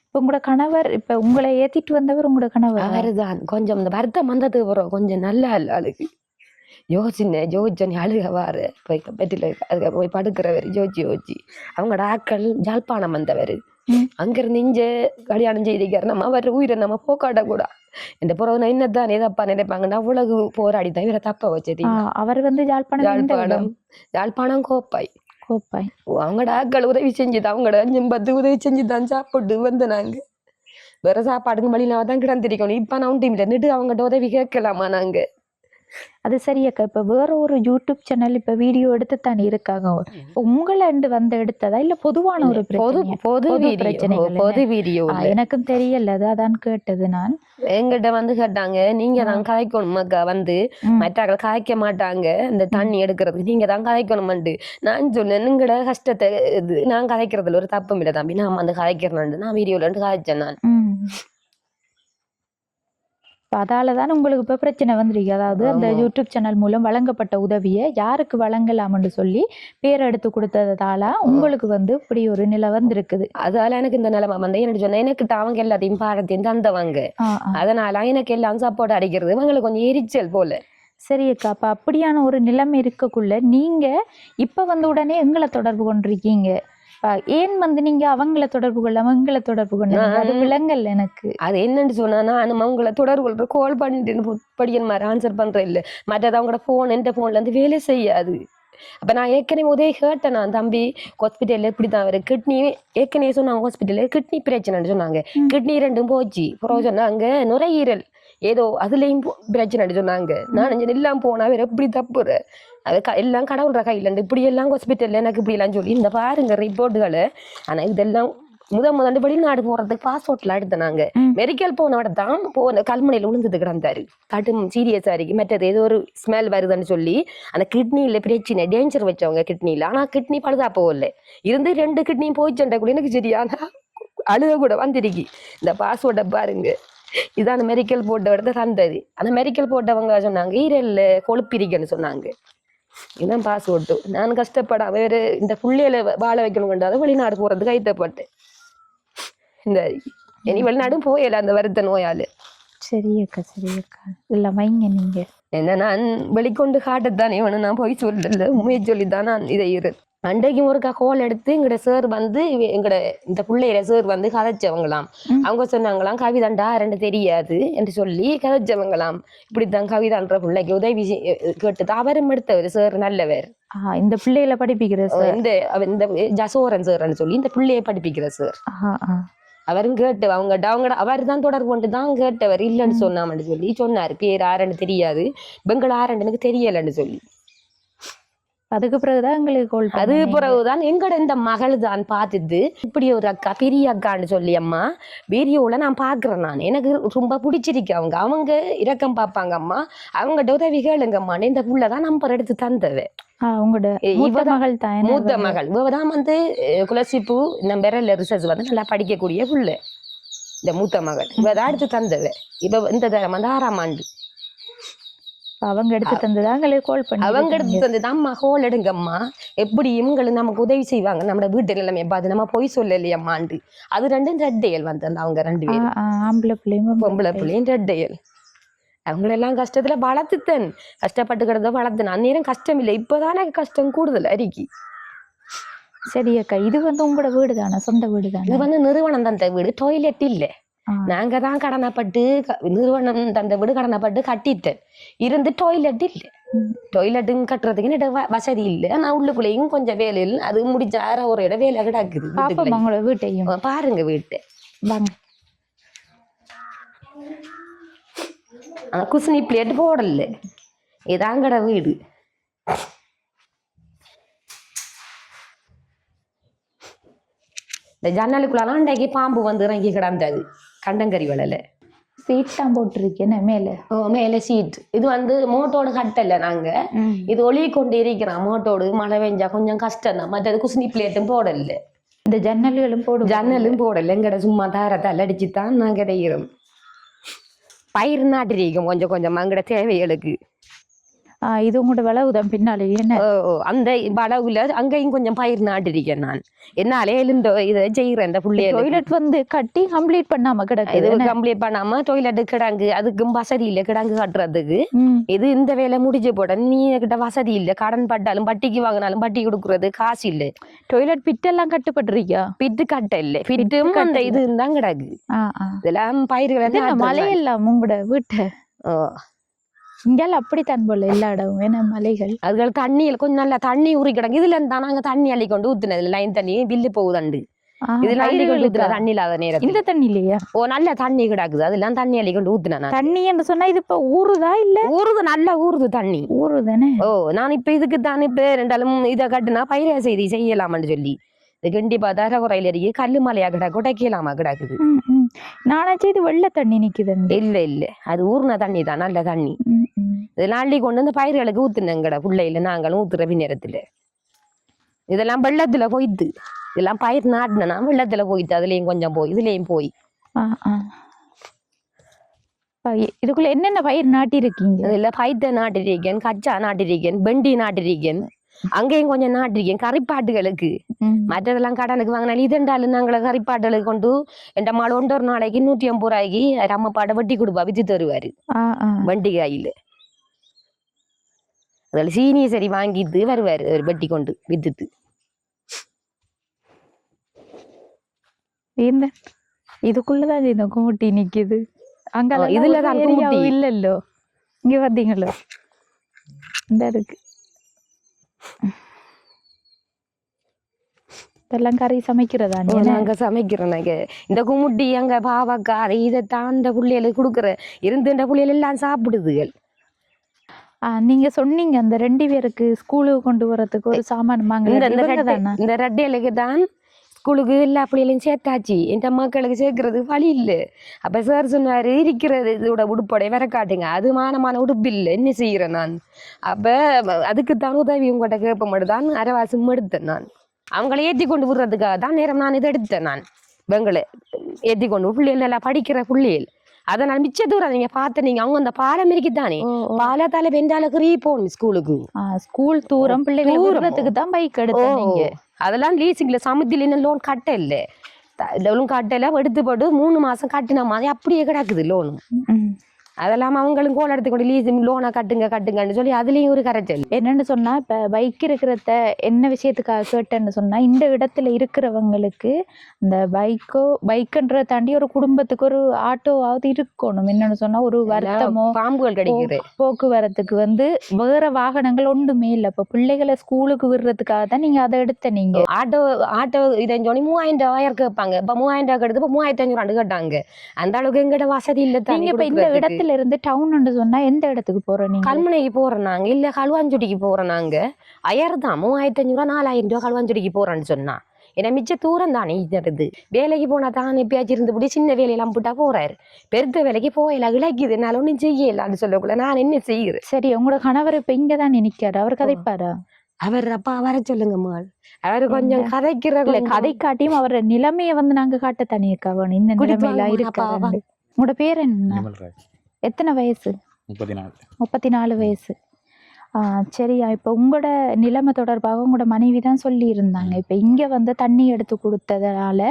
இப்ப உங்களோட கணவர், இப்ப உங்களை ஏத்திட்டு வந்தவர் உங்களோட கணவர்? அவருதான் கொஞ்சம் இந்த வருத்தம் வந்தது வரும் கொஞ்சம் நல்லா அழுகு ஜோதிச்சனி அழுக வாரு போய் பெட்டில அதுக்கு போய் படுக்கிறவர் ஜோச்சி அவங்களோட ஆக்கள் ஜாழ்ப்பாணம் வந்தவர். அங்கிருந்து இஞ்ச கல்யாணம் செய்திருக்காரு. நம்ம அவர் உயிரை நம்ம போக்காட்ட கூட இந்த புறவு என்னதான் ஏதப்பா நினைப்பாங்கன்னா அவ்வளவு போராடிதான் இவரை தப்ப வச்சது. அவர் வந்து யாழ்ப்பாணம் கோப்பாய் அவங்களோட ஆக்கள் உதவி செஞ்சுது. அவங்களோட 5-10 உதவி செஞ்சுதான் சாப்பிட்டு வந்து நாங்க வேற சாப்பாடுக்கு வழியில தான் கிடந்திருக்கணும். இப்ப நான் டீம்ல நின்று அவங்ககிட்ட உதவி கேட்கலாமா நாங்க? அது சரியக்கா. இப்ப வேற ஒரு யூடியூப் சேனல் இப்ப வீடியோ எடுத்துத்தானே இருக்காங்க. உங்களை வந்து எடுத்ததா இல்ல பொதுவான ஒரு பொது வீடியோ? எனக்கும் தெரியல, அதான் கேட்டது. நான் எங்கிட்ட வந்து கேட்டாங்க, நீங்க தான் கதைக்கணும் மக்கா, வந்து மற்றாக்கள் கதைக்க மாட்டாங்க இந்த தண்ணி எடுக்கிறதுக்கு, நீங்க தான் கதைக்கணும்ட்டு. நான் சொன்னேன் எங்கட கஷ்டத்தை நான் கதைக்கிறதுல ஒரு தப்பும் இல்லை தம்பி, நான் வந்து கதைக்கிறேன். நான் வீடியோல இருந்து கதைச்சேன். நான் அதாலதான் உங்களுக்கு இப்ப பிரச்சனை வந்திருக்கு. அதாவது அந்த யூடியூப் சேனல் மூலம் வழங்கப்பட்ட உதவியை யாருக்கு வழங்கலாம்னு சொல்லி பேர் எடுத்து கொடுத்ததால உங்களுக்கு வந்து இப்படி ஒரு நிலை வந்திருக்குது. அதால எனக்கு இந்த நிலைமை வந்து எனக்கு சொன்ன எனக்கு அவங்க எல்லாத்தையும் பாடத்தையும் தந்தவங்க, அதனால எனக்கு எல்லாம் சப்போர்ட் அடிக்கிறது அவங்களுக்கு கொஞ்சம் எரிச்சல் போல. சரியக்கா. அப்ப அப்படியான ஒரு நிலைமை இருக்கக்குள்ள நீங்க இப்ப வந்து உடனே எங்களை தொடர்பு கொண்டிருக்கீங்க. ஏன் வந்து நீங்க அவங்கள தொடர்பு கொள்ளாம எங்களை தொடர்பு கொண்டீங்க? அது விளங்கல் எனக்கு. அது என்னன்னு சொன்னா, நான் அவங்கள தொடர்பு கொள்ற கால் பண்ணிட்டு படிக்கிற மாதிரி ஆன்சர் பண்றேன் இல்லை, மற்றது அவங்களோட போன் எந்த போன்ல இருந்து வேலை செய்யாது. அப்ப நான் ஏற்கனவே உதவி கேட்டேன். நான் தம்பி ஹாஸ்பிட்டல்ல இப்படிதான் வரும் கிட்னி, ஏற்கனவே சொன்னாங்க ஹாஸ்பிட்டல்ல கிட்னி பிரச்சனைன்னு சொன்னாங்க. கிட்னி 2 போச்சு. அப்புறம் சொன்னாங்க நுரையீரல் ஏதோ அதுலயும் பிரச்சனை சொன்னாங்க. நான் எல்லாம் போனா வேற எப்படி தப்புற அது எல்லாம் கடவுள்ற கையில இருந்து இப்படி எல்லாம் ஹாஸ்பிட்டல்ல எனக்கு இப்படி எல்லாம் சொல்லி இந்த பாருங்க ரிப்போர்ட்டுகளை. ஆனா இதெல்லாம் முதல் வெளிநாடு போறதுக்கு பாஸ்போர்ட்ல எடுத்தாங்க. மெடிக்கல் போனோட தான் போன கல்முனையில விழுந்தது கிடந்தாரு. கடும் சீரியஸா இருக்கு. மற்றது ஏதோ ஒரு ஸ்மெல் வருதுன்னு சொல்லி அந்த கிட்னியில பிரச்சனை டேஞ்சர் வச்சவங்க கிட்னியில. ஆனா கிட்னி பழுதா போகல இருந்து 2 கிட்னியும் போயிச்சுட்டா கூட எனக்கு சரியான அழுக கூட வந்திருக்கு. இந்த பாஸ்போர்ட்டை பாருங்க, இதான் மெடிக்கல் போட்ட இடத்த தந்தது. அந்த மெடிக்கல் போட்டவங்க சொன்னாங்க ஈரல்ல கொழுப்பிரிக்கன்னு சொன்னாங்க. இதுதான் பாஸ்போர்ட்டு. நான் கஷ்டப்பட வேறு இந்த புள்ளையில வாழ வைக்கணும் கொண்டாத வெளிநாடு போறது கைத்தப்பட்டேன். இந்த இனி வெளிநாடும் போயல அந்த வருத்த நோயாளு. சரியக்கா இல்ல வைங்க நீங்க என்ன நான் வெளிக்கொண்டு காட்டத்தானே வேணும், நான் போய் சொல்லல உண்மையை சொல்லித்தான் நான் இதை அன்றைக்கும் ஒருக்கா கோல் எடுத்து எங்கட சார் வந்து எங்கட இந்த பிள்ளையில சார் வந்து கதைச்சவங்களாம். அவங்க சொன்னாங்களாம் கவிதாண்டா 2 தெரியாது என்று சொல்லி கதைச்சவங்களாம். இப்படித்தான் கவிதான்ற பிள்ளைக்கு உதவி கேட்டு அவரும் எடுத்தவர் சார் நல்லவர். இந்த பிள்ளையில படிப்பிக்கிற சார், இந்த ஜசோரன் சார்ன்னு சொல்லி இந்த பிள்ளைய படிப்பிக்கிற சார். அவரும் கேட்டு அவங்க அவர் தான் தொடர்பு கொண்டு தான் கேட்டவர். இல்லைன்னு சொன்னாமன்னு சொல்லி சொன்னாரு. பேர் 6 தெரியாது, பெங்கள 6 எனக்கு தெரியலன்னு சொல்லி. அதுக்கு பிறகுதான் எங்களுக்கு அது பிறகுதான் எங்கட இந்த மகள் தான் பார்த்துது இப்படி ஒரு அக்கா பெரிய அக்கான்னு சொல்லி அம்மா வீடியோல நான் பாக்குறேன். நான் எனக்கு ரொம்ப பிடிச்சிருக்கு. அவங்க இரக்கம் பார்ப்பாங்க அம்மா, அவங்ககிட்ட உதவி கேளுங்கம்மான்னு இந்த புள்ளதான் நம்பர் எடுத்து தந்தது. மூத்த மகள் இவதான் வந்து குலசிப்பு நம்பர்ல ரிசர்ச் வந்து நல்லா படிக்கக்கூடிய புள்ள. இந்த மூத்த மகள் இவதான் எடுத்து தந்தது. இப்ப இந்த தரம் வந்து 6ஆம் ஆண்டு அவங்க எடுத்து தந்துதான் கால் பண்ணி அவங்க எடுத்து தந்துதான் அம்மா கோல் எடுங்கம்மா, எப்படி இவங்களும் நமக்கு உதவி செய்வாங்க, நம்ம வீட்டு நிலைமையை பார்த்து நம்ம போய் சொல்லலையம்மாண்டு. அது 2 ரெட்டையல் வந்து அவங்க 2 பேரும் ஆம்பளை பிள்ளையும் பொம்பளை பிள்ளையும் ரெட்டையல். அவங்களெல்லாம் கஷ்டத்துல வளர்த்துத்தன் கஷ்டப்பட்டுக்கிறத வளர்த்தேன். அந்நேரம் கஷ்டம் இல்லை, இப்பதான் எனக்கு கஷ்டம் கூடுதல் அரிக்கி. சரி அக்கா, இது வந்து உங்களோட வீடு தானே? சொந்த வீடு தானே? இது வந்து நிறுவனம் தந்த வீடு, டாய்லெட் இல்லை. நாங்க தான் கடனைப்பட்டு நிறுவனம் தந்த வீடு கடனைப்பட்டு கட்டிட்டேன். இருந்து டாய்லெட் இல்லை. டாய்லெட்டும் கட்டுறதுக்கு வசதி இல்லை. நான் உள்ளுக்குள்ளேயும் கொஞ்சம் வேலை இல்லை. அது முடிஞ்ச ஒரு இடம் வேலை கிடக்குது. வீட்டையும் பாருங்க வீட்டை வாங்க. ஆனா குசினி பிளேட் போடல. இதாங்கட வீடு. இந்த ஜன்னலுக்குள்ளாலாம் அன்றைக்கு பாம்பு வந்து இறங்கி கிடந்தது கண்டங்கரி வலையில. சீட்லாம் போட்டிருக்கேன் மேல. மேலே சீட் இது வந்து மோட்டோடு கட்டல நாங்க இது ஒளி கொண்டு இருக்கிறோம். மோட்டோடு மழை பெஞ்சா கொஞ்சம் கஷ்டம் தான். மற்றது குசினி பிளேட்டும் போடல, இந்த ஜன்னல்களும் ஜன்னலும் போடல. எங்கட சும்மா தாரத்தால் அடிச்சுதான் நாங்க செய்கிறோம். பயிர் நாட்டிருக்கோம் கொஞ்சம் கொஞ்சம் எங்கட தேவைகளுக்கு. இது உங்களோட விளவுதான் பின்னாலே என்ன? அந்த வளவுல அங்கேயும் கொஞ்சம் பயிர் நாட்டிருக்கேன் நான். என்னாலே இதை செய்கிறேன். இந்த பிள்ளைய டாய்லெட் வந்து கட்டி கம்ப்ளீட் பண்ணாம கிடக்கு. இது கம்ப்ளீட் பண்ணாம டாய்லெட் கிடங்கு அதுக்கும் வசதி இல்லை. கிடங்கு கட்டுறதுக்கு இது இந்த வேலை முடிஞ்சு போட நீ கிட்ட வசதி இல்லை. கடன் பட்டாலும் வட்டிக்கு வாங்கினாலும் வட்டி கொடுக்கறது காசு இல்லை. டாய்லெட் பிட்டெல்லாம் கட்டுப்பட்டுருக்கியா? பிட்டு கட்ட இல்லை, பிட்டும் அந்த இது தான் கிடக்கு. இதெல்லாம் பயிர்கள் மலையெல்லாம் உங்களோட வீட்டை இங்கெல்லாம் அப்படித்தான் போல எல்லா இடமும். ஏன்னா மலைகள் அதுகள் தண்ணியில் கொஞ்சம் நல்லா தண்ணி ஊறி கிடக்கு. இதுல இருந்தா நாங்க தண்ணி அள்ளி கொண்டு ஊத்துனது லைன் தண்ணி பில்லு போகுதாண்டு. இதுல தண்ணி இல்லாத நேரம் இந்த தண்ணி இல்லையா? நல்ல தண்ணி கிடக்குது. அதெல்லாம் தண்ணி அள்ளி கொண்டு ஊத்துனேன். தண்ணி என்று சொன்னா இது இப்ப ஊறுதா இல்ல? ஊறுது, நல்லா ஊறுது தண்ணி. ஊறுதானே? நான் இப்ப இதுக்கு தான் இப்ப ரெண்டாலும் இதை கட்டுனா பயிர செய்தி செய்யலாமான்னு சொல்லி இது கண்டிப்பா தரகுறையில இருக்கு. கல்லு மலையா கிடக்கு, உடைக்கலாமா கிடக்குது. நானாச்சு இது வெள்ள தண்ணி நிக்குது. இல்ல அது ஊர்ன தண்ணி தான், நல்ல தண்ணி. இதெல்லாம் அள்ளி கொண்டு வந்து பயிர்களுக்கு ஊத்துனங்கட பிள்ளையில நாங்களும் ஊத்துற நேரத்துல. இதெல்லாம் வெள்ளத்துல போயிட்டு இதெல்லாம் பயிர் நாட்டினா வெள்ளத்துல போயிட்டு அதுலயும் கொஞ்சம் போய் இதுலயும் போய். இதுக்குள்ள என்னென்ன பயிர் நாட்டிருக்கீங்க? இதுல பைத்த நாட்டிருக்கேன், கச்சா நாட்டிருக்கேன், பெண்டி நாட்டிருக்கேன், அங்கேயும் கொஞ்சம் நாட்டிருக்கேன் கறிப்பாட்டுகளுக்கு. மற்றதெல்லாம் கடனுக்கு வாங்கினாலும் இதெண்டாலும் நாங்கள கறிப்பாட்டுகளுக்கு கொண்டு என் மாடு ஒரு நாளைக்கு 150 ரூபாய்க்கு அம்மாப்பாட்டை வெட்டி கொடுப்பா, வித்து தருவாரு வண்டி காயில. அதில் சீனியை சரி வாங்கிட்டு வருவாரு வெட்டி கொண்டு வித்துட்டு. இதுக்குள்ளதான் இந்த குமுட்டி நிக்குது. அங்க இதுலதான் இல்லல்லோ, இங்க பாத்தீங்களோ இந்த இருக்கு. இதெல்லாம் கறி சமைக்கிறதா? நாங்க சமைக்கிறோம். நாங்க இந்த குமுட்டி அங்க பாவக்காய் இதை தாண்ட புள்ளைகளுக்கு கொடுக்குற இருந்துன்ற புள்ளைகள் எல்லாம் சாப்பிடுதுகள். நீங்க சொன்னீங்க அந்த 2 பேருக்கு ஸ்கூலுக்கு கொண்டு வரதுக்கு ஒரு சாமான் இந்த ரெட்டைகளுக்கு தான் ஸ்கூலுக்கு எல்லா பிள்ளைகளையும் சேர்த்தாச்சு. என் மக்களுக்கு சேர்க்கறது வழி இல்லை. அப்ப சார் சொன்னாரு இருக்கிறது இதோட உடுப்போடைய வர காட்டுங்க. அது மானமான உடுப்பு இல்லை, என்ன செய்யறேன் நான். அப்ப அதுக்குத்தான் உதவி உங்கள்கிட்ட கேட்ப மட்டும் தான் அரவாசம் எடுத்தேன் நான். அவங்களை ஏற்றி கொண்டு விடுறதுக்காக தான் நேரம் நான் இதை எடுத்தேன். நான் பெங்களை ஏற்றி கொண்டு பிள்ளைகள் எல்லாம் படிக்கிற பிள்ளைகள் அதை நான் மிச்ச தூரம் நீங்க பார்த்த நீங்க அவங்க அந்த பாலமேரிக்கு தானே பாலத்தால வெண்டாலுக்கு போகணும் ஸ்கூலுக்கு. ஸ்கூல் தூரம் பிள்ளைகளுக்கு தான் பைக் எடுத்தீங்க. அதெல்லாம் லீசிங்ல சமுத்தில இன்னும் லோன் கட்ட இல்லை. லோன் கட்டல எடுத்து போட்டு 3 மாசம் கட்டின மாதிரி அப்படியே கிடக்குது லோனு. அதெல்லாம் அவங்களும் கோல் எடுத்துக்கொண்டு லீசிங் லோனை கட்டுங்கன்னு சொல்லி அதுலயும் ஒரு கரைச்சல். என்னன்னு சொன்னா இப்ப பைக் இருக்கிறத என்ன விஷயத்துக்காக கேட்டேன்னு சொன்னா இந்த இடத்துல இருக்கிறவங்களுக்கு இந்த பைக்குன்றதை தாண்டி ஒரு குடும்பத்துக்கு ஒரு ஆட்டோவாவது இருக்கணும். என்னன்னு சொன்னா ஒரு வருத்தமோ பாம்புகள் கிடைக்குது போக்குவரத்துக்கு வந்து வேற வாகனங்கள் ஒன்றுமே இல்லை. இப்ப பிள்ளைகளை ஸ்கூலுக்கு விடுறதுக்காக தான் நீங்க அதை எடுத்த. நீங்க ஆட்டோ இதை சொல்லி 3000 ரூபாய் கேட்பாங்க. இப்ப 3000 ரூபாய் எடுத்து 3500 கேட்டாங்க. அந்த அளவுக்கு எங்கிட்ட வசதி இல்லை. இப்ப இந்த இடத்துல இருந்து டவுன் சொன்னா எந்த இடத்துக்கு போறோம்? கல்முனைக்கு போறோம் நாங்க, இல்ல களுவாஞ்சுடிக்கு போறோம் நாங்க. அயர்தான் 3500 ரூபாய் 4000 ரூபாய் களுவாஞ்சுடிக்கு போறோன்னு சொன்னா. ஏன்னா மிச்ச தூரம் தானே இது. வேலைக்கு போனா தான் எப்பயாச்சும் இருந்துபடி சின்ன வேலையெல்லாம் போட்டா போறாரு. பெருத்த வேலைக்கு போயலாம் இழக்குது, என்னால ஒன்னும் செய்யலான்னு சொல்லக்குள்ள நான் என்ன செய்யறேன். சரி, உங்களோட கணவர் இப்ப இங்கதான் நினைக்காரு, அவர் கதைப்பாரா? அவர் அப்பா வர சொல்லுங்க மாள். அவரு கொஞ்சம் கதைக்கிற கதை காட்டியும் அவர நிலைமைய வந்து நாங்க காட்ட தனியா இருக்கவன். இந்த நிலைமையில இருக்கா? உங்களோட பேர் என்ன? எத்தனை வயசு? 34 வயசு. சரியா, இப்போ உங்களோட நிலைமை தொடர்பாக உங்களோட மனைவி தான் சொல்லி இருந்தாங்க. இப்போ இங்கே வந்து தண்ணி எடுத்து கொடுத்ததால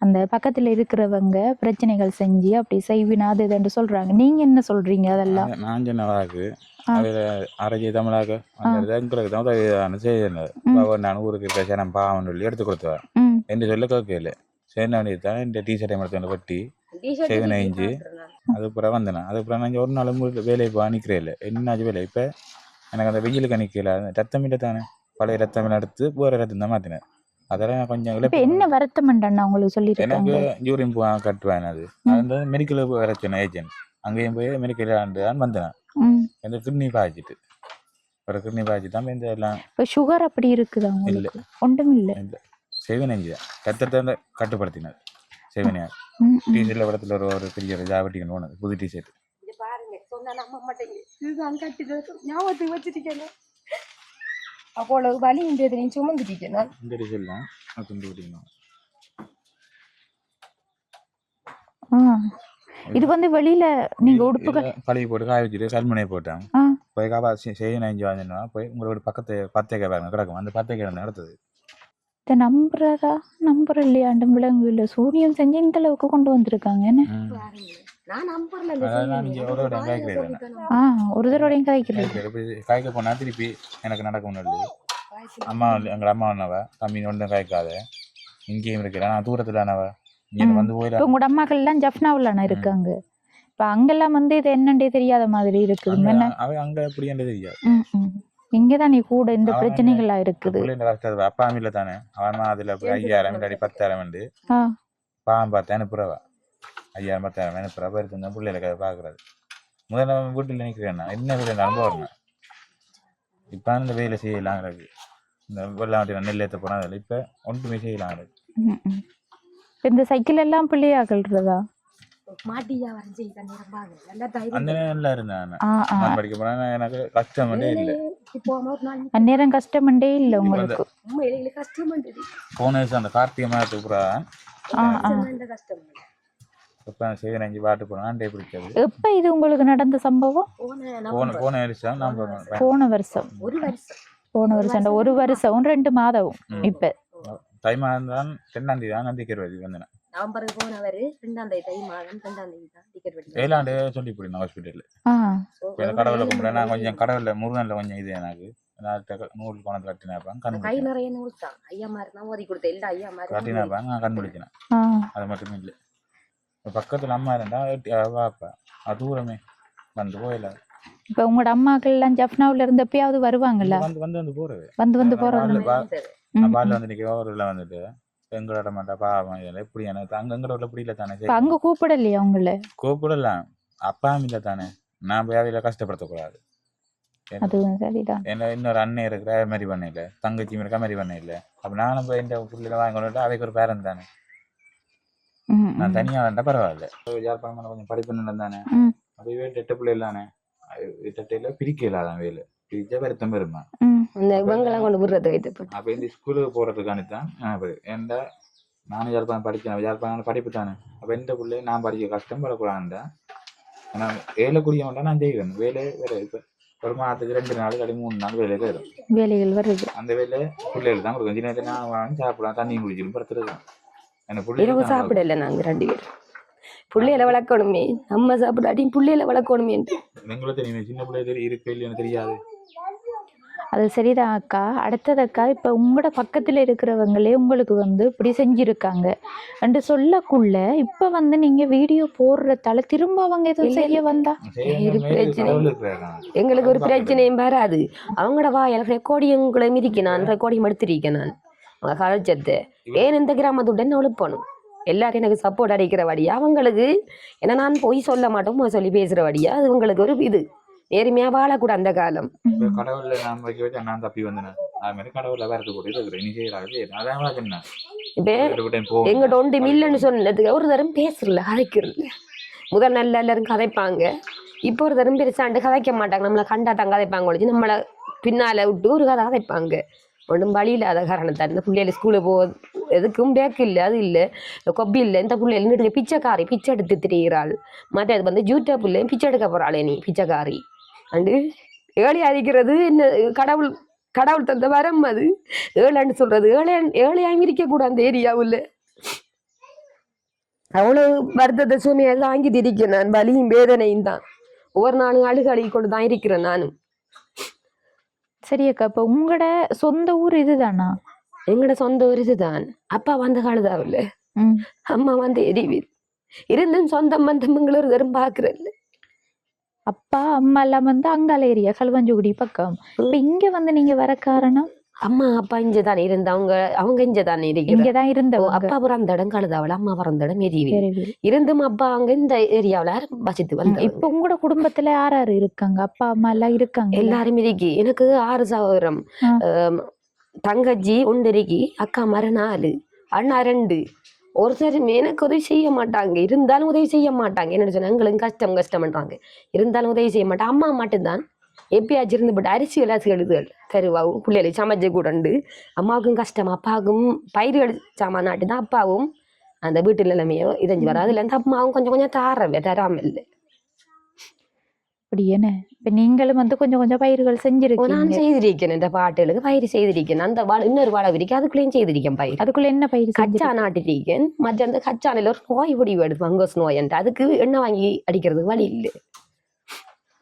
அந்த பக்கத்தில் இருக்கிறவங்க பிரச்சனைகள் செஞ்சு அப்படி செய்வினாது இதுன்னு சொல்றாங்க. நீங்க என்ன சொல்றீங்க? அதெல்லாம் நான் சொன்னவாக்கு அரஜி தமிழாக எங்களுக்கு தான் உதவி செய்யணும். நான் ஊருக்கு பிரச்சனை பாவம் சொல்லி எடுத்து கொடுத்தேன் என்று சொல்ல கேட்கல. சரி தான் இந்த டீஷர்ட்டை மட்டும் வெட்டி சேவனை அழிஞ்சு அதுக்கப்புறம் வந்தேன். அதுக்கப்புறம் நான் ஒரு நாள் வேலையை இப்போ நிற்கிறேன் இல்லை என்னாச்சு வேலை. இப்போ எனக்கு அந்த வெயிலுக்கு நிற்கல. ரத்தம் இல்லை தானே, பழைய ரத்தம் எடுத்து வேறு ரத்தம் தான் மாற்றினேன். அதெல்லாம் கொஞ்சம் என்ன வருத்தம் உங்களுக்கு சொல்லிட்டு எனக்கு யூரின் கட்டுவேன். அது வந்து மெடிக்கல் வர சொன்னேன் ஏஜென்ட். அங்கேயும் போய் மெடிக்கல் ஆண்டு வந்தேன். எனக்கு கிட்னி பாய்ச்சிட்டு ஒரு கிட்னி பாய்ச்சி தான் இந்த எல்லாம். சுகர் அப்படி இருக்குதா? இல்லை, ஒன்றும் இல்லை. சேவை நெஞ்சு ரத்தத்தை கட்டுப்படுத்தினது. செவனியார் ம், ம். டிஷர்ட்ல படத்துல ஒரு பெரிய ஜாவட்டிக்கு போனது புது டிஷர்ட். பாருங்க சொன்னா நம்ப மாட்டேங்க. இதுதான் கட்டுறது ஞாபகத்துக்கு வச்சிருக்கேன். அப்போ வலி இந்த சுமந்துட்டீங்க நான். இந்த டிஷர்ட்லாம் துண்டு விட்டீங்கன்னா இது வந்து வெளியில நீங்க உடுப்புகள் கழுவி போட்டு காய வச்சுட்டு கல்முனையை போட்டேன். ஆ, போய் காப்பா செய்ய நெஞ்சு வாங்கினா போய் உங்களோட பக்கத்து பத்தைக்கை பாருங்க கிடக்கும். அந்த பத்தைக்கை நடத்துது. இதை நம்புற இல்லையாண்டு விலங்கு இல்லை சூரியம் செஞ்சு இந்த அளவுக்கு கொண்டு வந்திருக்காங்க என்ன. நான் நம்பர்ல அதெல்லாம் நீங்க ஒரு தடவை காய்க்கிறேன். ஒரு தடவையும் காய்க்கிறது. காய்க்க போனா திருப்பி எனக்கு நடக்கும் முன்னாடி அம்மா எங்கள் அம்மா அண்ணவ தம்பி ஒன்றும் காய்க்காத இங்கேயும் இருக்கிறேன். நான் தூரத்துல அண்ணவ இங்கே வந்து இப்போ போயிடலாம். உங்களோட அம்மாக்கள் எல்லாம் ஜப்னாவுலான இருக்காங்க. இப்ப அங்கெல்லாம் வந்து இது என்னண்டே தெரியாத மாதிரி இருக்குது என்ன. அவன் அங்க எப்படி என்று தெரியாது. இங்கதான் நீ கூட இந்த பிரச்சனைகளா இருக்குது. அப்பா அம்மில தானே அவன் அதுல 5000 இல்லாட்டி 10,000 வந்து பாவம் பார்த்து அனுப்புறவா 5000 10,000 அனுப்புறவா இருக்குங்க பிள்ளைகளுக்கு அதை பாக்குறது. முதல்ல வீட்டுல நினைக்கிறேன் என்ன வேலை அனுபவம். இப்ப இந்த வேலை செய்யலாம் இருக்கு. இந்த வெள்ளாட்டி நெல் ஏற்ற போனா அதில் இப்ப ஒன்றுமே செய்யலாம் இருக்கு. இந்த சைக்கிள் எல்லாம் பிள்ளையாகல்றதா மாட்டியா வரைஞ்சி அந்த நேரம் இருந்தேன். நான் படிக்க போனா எனக்கு கஷ்டமே இல்லை. அந்நேரம் கஷ்டமண்டே இல்லை உங்களுக்கு. போன வருஷம் அந்த கார்த்திகை மாதத்துக்கு பூரா இப்ப செய்ய நெஞ்சு பாட்டு போனா பிடிக்காது. எப்ப இது உங்களுக்கு நடந்த சம்பவம்? போன வருஷம் நான் போன வருஷம் ஒரு வருஷம் 2 மாதம். இப்ப தை மாதம் தான் 2ஆம் தேதி தான் டிக்கெட் வெட்டி வந்தேன். நவம்பருக்கு போனவர் 2ஆம் தேதி தை மாதம் 2ஆம் தேதி தான் டிக்கெட் வெட்டி 7ஆண்டு சொல்லி போயிருந்தேன் ஹாஸ்பிட்டல்ல. கடவுளை கும்பிட நான் கொஞ்சம் கடவுள்ல முருகன்ல கொஞ்சம் இது எனக்கு நூல் பணத்தை கட்டினாப்பாங்க கை நிறைய நூல் தான் ஐயா மாதிரி தான் ஓதி கொடுத்த எல்லா ஐயா மாதிரி கட்டினாப்பாங்க. நான் கண் முடிச்சினேன். அது மட்டும் இல்லை. பக்கத்துல அம்மா இருந்தா வாப்பா அது தூரமே வந்து போயில. இப்ப உங்களோட அம்மாக்கள் எல்லாம் ஜப்னாவுல இருந்தப்பயாவது வருவாங்கல்ல? வந்து போறது வந்து போறது. பால்ல வந்து நிக்க ஊர்ல வந்துட்டு எங்களோட மாட்டா பாவம் இதெல்லாம் எப்படி எனக்கு அங்க ரோட்ல பிடிக்கல தானே. அங்க கூப்பிடலையா உங்களை? கூப்பிடலாம் அப்பா இல்ல தானே. நான் போய் அவையில கஷ்டப்படுத்தக்கூடாது. அதுவும் சரிதான். என்ன இன்னொரு அண்ணன் இருக்கிற மாதிரி பண்ண இல்லை தங்கச்சி இருக்கா மாதிரி பண்ண இல்லை. அப்ப நானும் போய் இந்த பிள்ளைல வாங்கிட்டு அவைக்கு ஒரு பேரன் தானே. நான் தனியா வேண்டா பரவாயில்ல. யாழ்ப்பாணம் கொஞ்சம் படிப்பு தானே. அதுவே டெட்ட பிள்ளை இல்லானே டெட்டையில பிரிக்க இல்லாதான் வேலை பிரிச்சா வருத்தம் பெருமா கொண்டு விடுறது. அப்ப இந்த ஸ்கூலுக்கு போறதுக்கானதான் ஏன்டா நானும் யாழ்ப்பாணம் படிக்கிறேன். யாழ்ப்பாணம் படிப்பு தானே. அப்ப எந்த பிள்ளை நான் படிக்க கஷ்டம் படக்கூடாதுண்டா. நான் வேலை கூடியவன்டா நான் செய்வேன். வேலை வேற இப்ப ஒரு மாதத்துக்கு 2 நாள் 3 நாள் வேலைக்கு வரும். வேலைகள் வருது. அந்த வேலை பிள்ளைகள் தான் கொடுக்கும். தினத்தை நான் வாங்கி சாப்பிடலாம் தண்ணியும் குடிச்சிடும் படுத்துறது. இரவு சாப்பிடல நாங்க 2 பேரும். புள்ளையில வளர்க்கணுமே நம்ம சாப்பிடாட்டி புள்ளையில வளர்க்கணுமே. எங்களுக்கு தெரியுமே சின்ன பிள்ளை இருக்கு இல்லைன்னு தெரியாது. அது சரிதான் அக்கா. அடுத்தது அக்கா, இப்போ உங்களோட பக்கத்தில் இருக்கிறவங்களே உங்களுக்கு வந்து இப்படி செஞ்சுருக்காங்க என்று சொல்லக்குள்ள இப்போ வந்து நீங்கள் வீடியோ போடுறதால திரும்ப அவங்க எதுவும் செய்ய வந்தா எங்களுக்கு ஒரு பிரச்சனையும் வராது. அவங்களோட வாயில் ரெக்கார்டிங்களை மிதிக்க நான் ரெக்கார்டிங் எடுத்திருக்கேன். நான் அவங்க கலைச்சத்தை ஏன் இந்த கிராமத்துடன் ஒழுப்பணும் எல்லாரும் எனக்கு சப்போர்ட் அடிக்கிற வழியா அவங்களுக்கு. ஏன்னா நான் போய் சொல்ல மாட்டோம் சொல்லி பேசுகிற வழியா அது உங்களுக்கு ஒரு இது நேர்மையா வாழக்கூட அந்த காலம். கடவுள்ல நான் வைக்க வச்சு நான் தப்பி வந்தேன். அது மாதிரி கடவுள்ல வேற இப்ப எங்கிட்ட ஒன்று மில்லன்னு சொன்னதுக்கு ஒரு தரம் பேசுறல கதைக்கிறது. முதல் நல்ல எல்லாரும் கதைப்பாங்க. இப்போ ஒரு தரம் பெருசாண்டு கதைக்க மாட்டாங்க. நம்மளை கண்டாதான் கதைப்பாங்க ஒழிச்சு நம்மளை பின்னால விட்டு ஒரு கதை கதைப்பாங்க. ஒன்றும் வழி இல்லாத காரணத்தான் இந்த பிள்ளைகள் ஸ்கூலில் எதுக்கும் பேக்கு இல்லை அது இல்லை கொப்பி இல்லை. இந்த பிள்ளைகள் நின்று பிச்சைக்காரி பிச்சை எடுத்து திரிகிறாள். மற்ற அது வந்து ஜூட்டா பிள்ளை பிச்சை எடுக்க போகிறாளே நீ பிச்சைக்காரி அண்டு ஏழை அடிக்கிறது என்ன கடவுள் கடவுள் தந்த வரம் அது. ஏழைன்னு சொல்றது ஏழையாயும் இருக்கக்கூடாது அந்த ஏரியாவில். அவ்வளவு வருத்தத்தை சுமையெல்லாம் வாங்கி திரிக்கிறேன் நான். வலியும் வேதனையும் தான் ஒவ்வொரு நாளும் அழுகி கொண்டு தான் இருக்கிறேன் நானும். சரி அக்கா, இப்போ உங்களோட சொந்த ஊர் இதுதானா? எங்களோட சொந்த ஊர் இதுதான். அப்பா வந்த காலதாவில் அம்மா வந்து எரிவீர் இருந்தும் சொந்தம் பந்தமங்களும் ஒரு தரம் பாக்குறல்ல. அப்பா அம்மா எல்லாம் வந்து அங்கால ஏரியா களுவாஞ்சிக்குடி பக்கம். இப்ப இங்க வந்து நீங்க வர காரணம்? அம்மா அப்பா இங்கதான் இருந்த அவங்க இங்கதான் இங்கதான் இருந்தவங்க. அப்பா பிறந்த இடம் கழுதாவல அம்மா பிறந்த இடம் எரிவீர் இருந்தும் அப்பா அங்க இந்த ஏரியாவில வசித்து வந்த. இப்ப உங்களோட குடும்பத்துல யார் இருக்காங்க? அப்பா அம்மா எல்லாம் இருக்காங்க? எல்லாரும் இருக்கி. எனக்கு 6 சகோதரம். தங்கச்சி 1 இருக்கி. அக்கா மர 4 அண்ணா 2 ஒருத்தருமே எனக்கு உதவி செய்ய மாட்டாங்க, இருந்தாலும் உதவி செய்ய மாட்டாங்க. என்ன சொன்னா எங்களுக்கு கஷ்டம்ன்றாங்க, இருந்தாலும் உதவி செய்ய மாட்டாங்க. அம்மா மட்டும்தான் எப்பயாச்சும் இருந்துபட்டு அரிசி விளாசி எழுதுகள் தருவாவும் பிள்ளைகளை சமைச்சு கூடண்டு. அம்மாவுக்கும் கஷ்டம், அப்பாவுக்கும் பயிர் சாமான் நாட்டு தான் அப்பாவும் அந்த வீட்டு நிலைமையோ இதஞ்சு வர. அதுல இருந்து அம்மாவும் கொஞ்சம் கொஞ்சம் தராம இல்லை. அப்படி என்ன இப்ப நீங்களும் வந்து கொஞ்சம் கொஞ்சம் பயிர்கள் நான் செஞ்சிருக்கீங்க. செய்திருக்கேன், இந்த பாட்டுகளுக்கு பயிர் செய்திருக்கேன். அந்த இன்னொரு வாழை விரிக்க அதுக்குள்ளேயும் செய்திருக்கேன் பயிர். அதுக்குள்ள என்ன பயிர் கச்சா நாட்டிருக்கேன். மற்ற அந்த கச்சானில் ஒரு நோய் பிடிவு எடுத்து ஃபங்கஸ் நோய், அதுக்கு எண்ணெய் வாங்கி அடிக்கிறதுக்கு வழி இல்லை.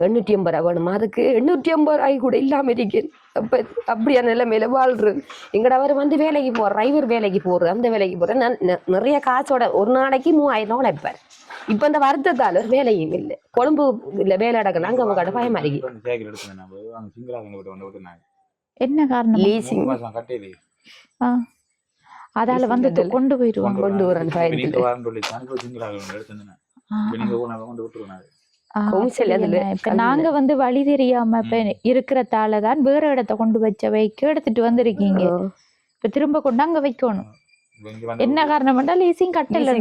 850 ரூபா வேணுமா, அதுக்கு 850 ரூபாய் கூட இல்லாம இருக்கேன். அப்ப அப்படியான நிலைமையில வாழ்றது. எங்கட அவர் வந்து வேலைக்கு போற டிரைவர் வேலைக்கு போறது, அந்த வேலைக்கு போற நான் நிறைய காசோட ஒரு நாளைக்கு 3000 உழைப்பார். இப்ப இந்த வருத்தத்தால ஒரு வேலையும் இல்லை. கொழும்பு இல்ல வேலை அடக்கணும், அங்க அவங்க பயமா இருக்கு. என்ன காரணம்? லீசிங் அதால வந்து கொண்டு போயிடுவாங்க. கொண்டு வரேன் இப்ப நாங்க வந்து வழி தெரியாம இப்ப இருக்கிறதாலதான் வேற இடத்த கொண்டு வச்ச வைக்க எடுத்துட்டு வந்திருக்கீங்க. இப்ப திரும்ப கொண்டு அங்க வைக்கணும். என்ன காரணம்? லீசிங் கட்டல.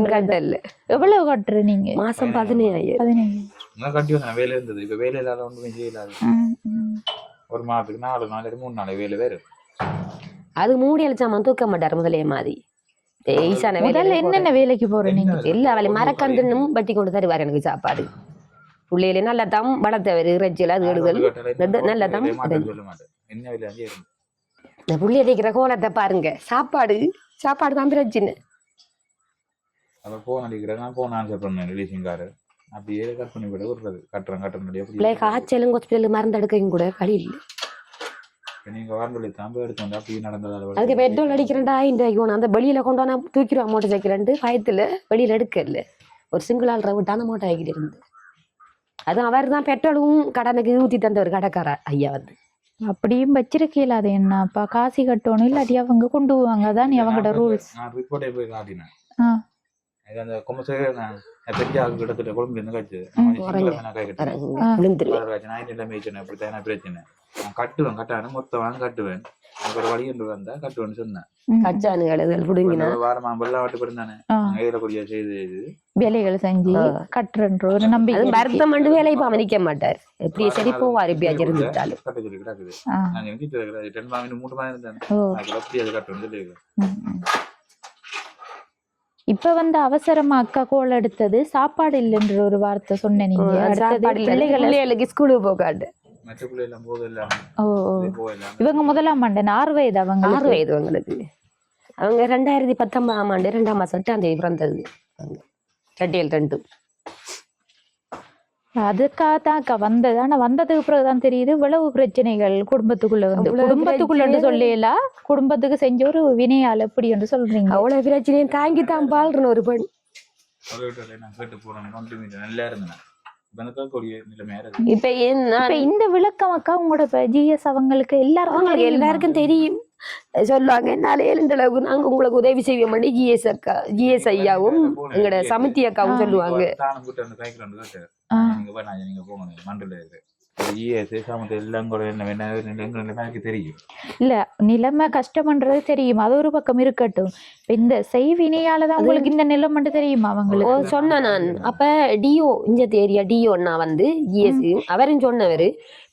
எவ்வளவு கட்டுற நீங்க? மாசம் 15,000 கட்டி வந்தேன். வேலை இருந்தது, இப்ப வேலை இல்லாத ஒன்றுமே செய்யலாது. ஒரு மாதத்துக்கு 4 நாள் 3 நாள் வேலை வேறு. அது மூடி அழிச்சாம தூக்க மாட்டாரு முதலே மாதிரி. என்னென்ன வேலைக்கு போறேன் நீங்க? எல்லா வேலையும் மரக்கன்றும் வட்டி கொண்டு தருவார் எனக்கு சாப்பாடு. பிள்ளையில நல்லா தம் வளர்த்தவர் இறைச்சியில் அது எடுதல் நல்ல தம். இந்த புள்ளி அடிக்கிற கோலத்தை பாருங்க. சாப்பாடு தான் பிரச்சனை. காய்ச்சலும் ஹாஸ்பிட்டல் மருந்து எடுக்கவும் கூட வழி இல்லை. அதுக்கு பெட்ரோல் அடிக்கிறேன்டா 1000 அந்த வெளியில கொண்டு வந்தா தூக்கிடுவா மோட்டர் சைக்கிள் பயத்துல வெளியில எடுக்கல. ஒரு சிங்கிள் ஆள் விட்டு அந்த மோட்டர் சைக்கிள் இருந்து அது அவர் தான் பெட்ரோலும் கடனுக்கு ஊற்றி தந்த ஒரு கடைக்கார ஐயா வந்து. அப்படியும் வச்சிருக்கீங்களா? அது என்னப்பா காசி கட்டணும் இல்லாட்டி அவங்க கொண்டு போவாங்க, அதான் நீ அவங்களோட ரூல்ஸ். கட்டுவேன் மொத்தம் கட்டுவேன். வழி என்று வந்தா கட்டுவேன்னு சொன்னேன். வேலைகள் செஞ்சு கட்டுறன்ற ஒரு நம்பிக்கை. வருத்தம் பண்ணி வேலையை நிக்க மாட்டார். எப்படி சரி போவார் எப்படியாச்சும் இருந்துட்டாலும். இப்ப வந்து அவசரமா அக்கா கோல் எடுத்தது சாப்பாடு இல்லைன்ற ஒரு வார்த்தை சொன்ன நீங்க. பிள்ளைகளுக்கு ஸ்கூலுக்கு போகாது. இவங்க முதலாம் ஆண்டு 6 வயது. அவங்க 6 வயது அவங்களுக்கு. அவங்க 2019ஆம் ஆண்டு 2ஆம் மாசம் 8ஆம் தேதி பிறந்தது. 2 அதுக்காக தான் அக்கா வந்தது. ஆனா வந்ததுக்கு பிறகுதான் தெரியுது இவ்வளவு பிரச்சனைகள் குடும்பத்துக்குள்ள வந்து. குடும்பத்துக்குள்ள சொல்லல, குடும்பத்துக்கு செஞ்ச ஒரு வினையால் எப்படி என்று சொல்றீங்க. அவ்வளவு பிரச்சனையும் தாங்கித்தான் பாழ்றணும் ஒரு பெண். இப்ப இந்த விளக்கம் அக்கா உங்களோட ஜிஎஸ் அவங்களுக்கு எல்லாருக்கும் தெரியும். சொல்லுவாங்க என்னால இந்த அளவுக்கு நாங்க உங்களுக்கு உதவி செய்வோம். ஜிஎஸ் ஐயாவும் எங்களோட சமிதி அக்காவும் சொல்லுவாங்க. இல்ல நிலைமை கஷ்டம்ன்றது தெரியும், அது ஒரு பக்கம் இருக்கட்டும். இந்த செய்வினையாலதான் உங்களுக்கு இந்த நிலைமை தெரியுமா அவங்களுக்கு? சொன்னேன் நான். அப்ப டிஓ இந்த ஏரியா டிஓ நான் வந்து ஜிஎஸ் அவரும் சொன்னவரு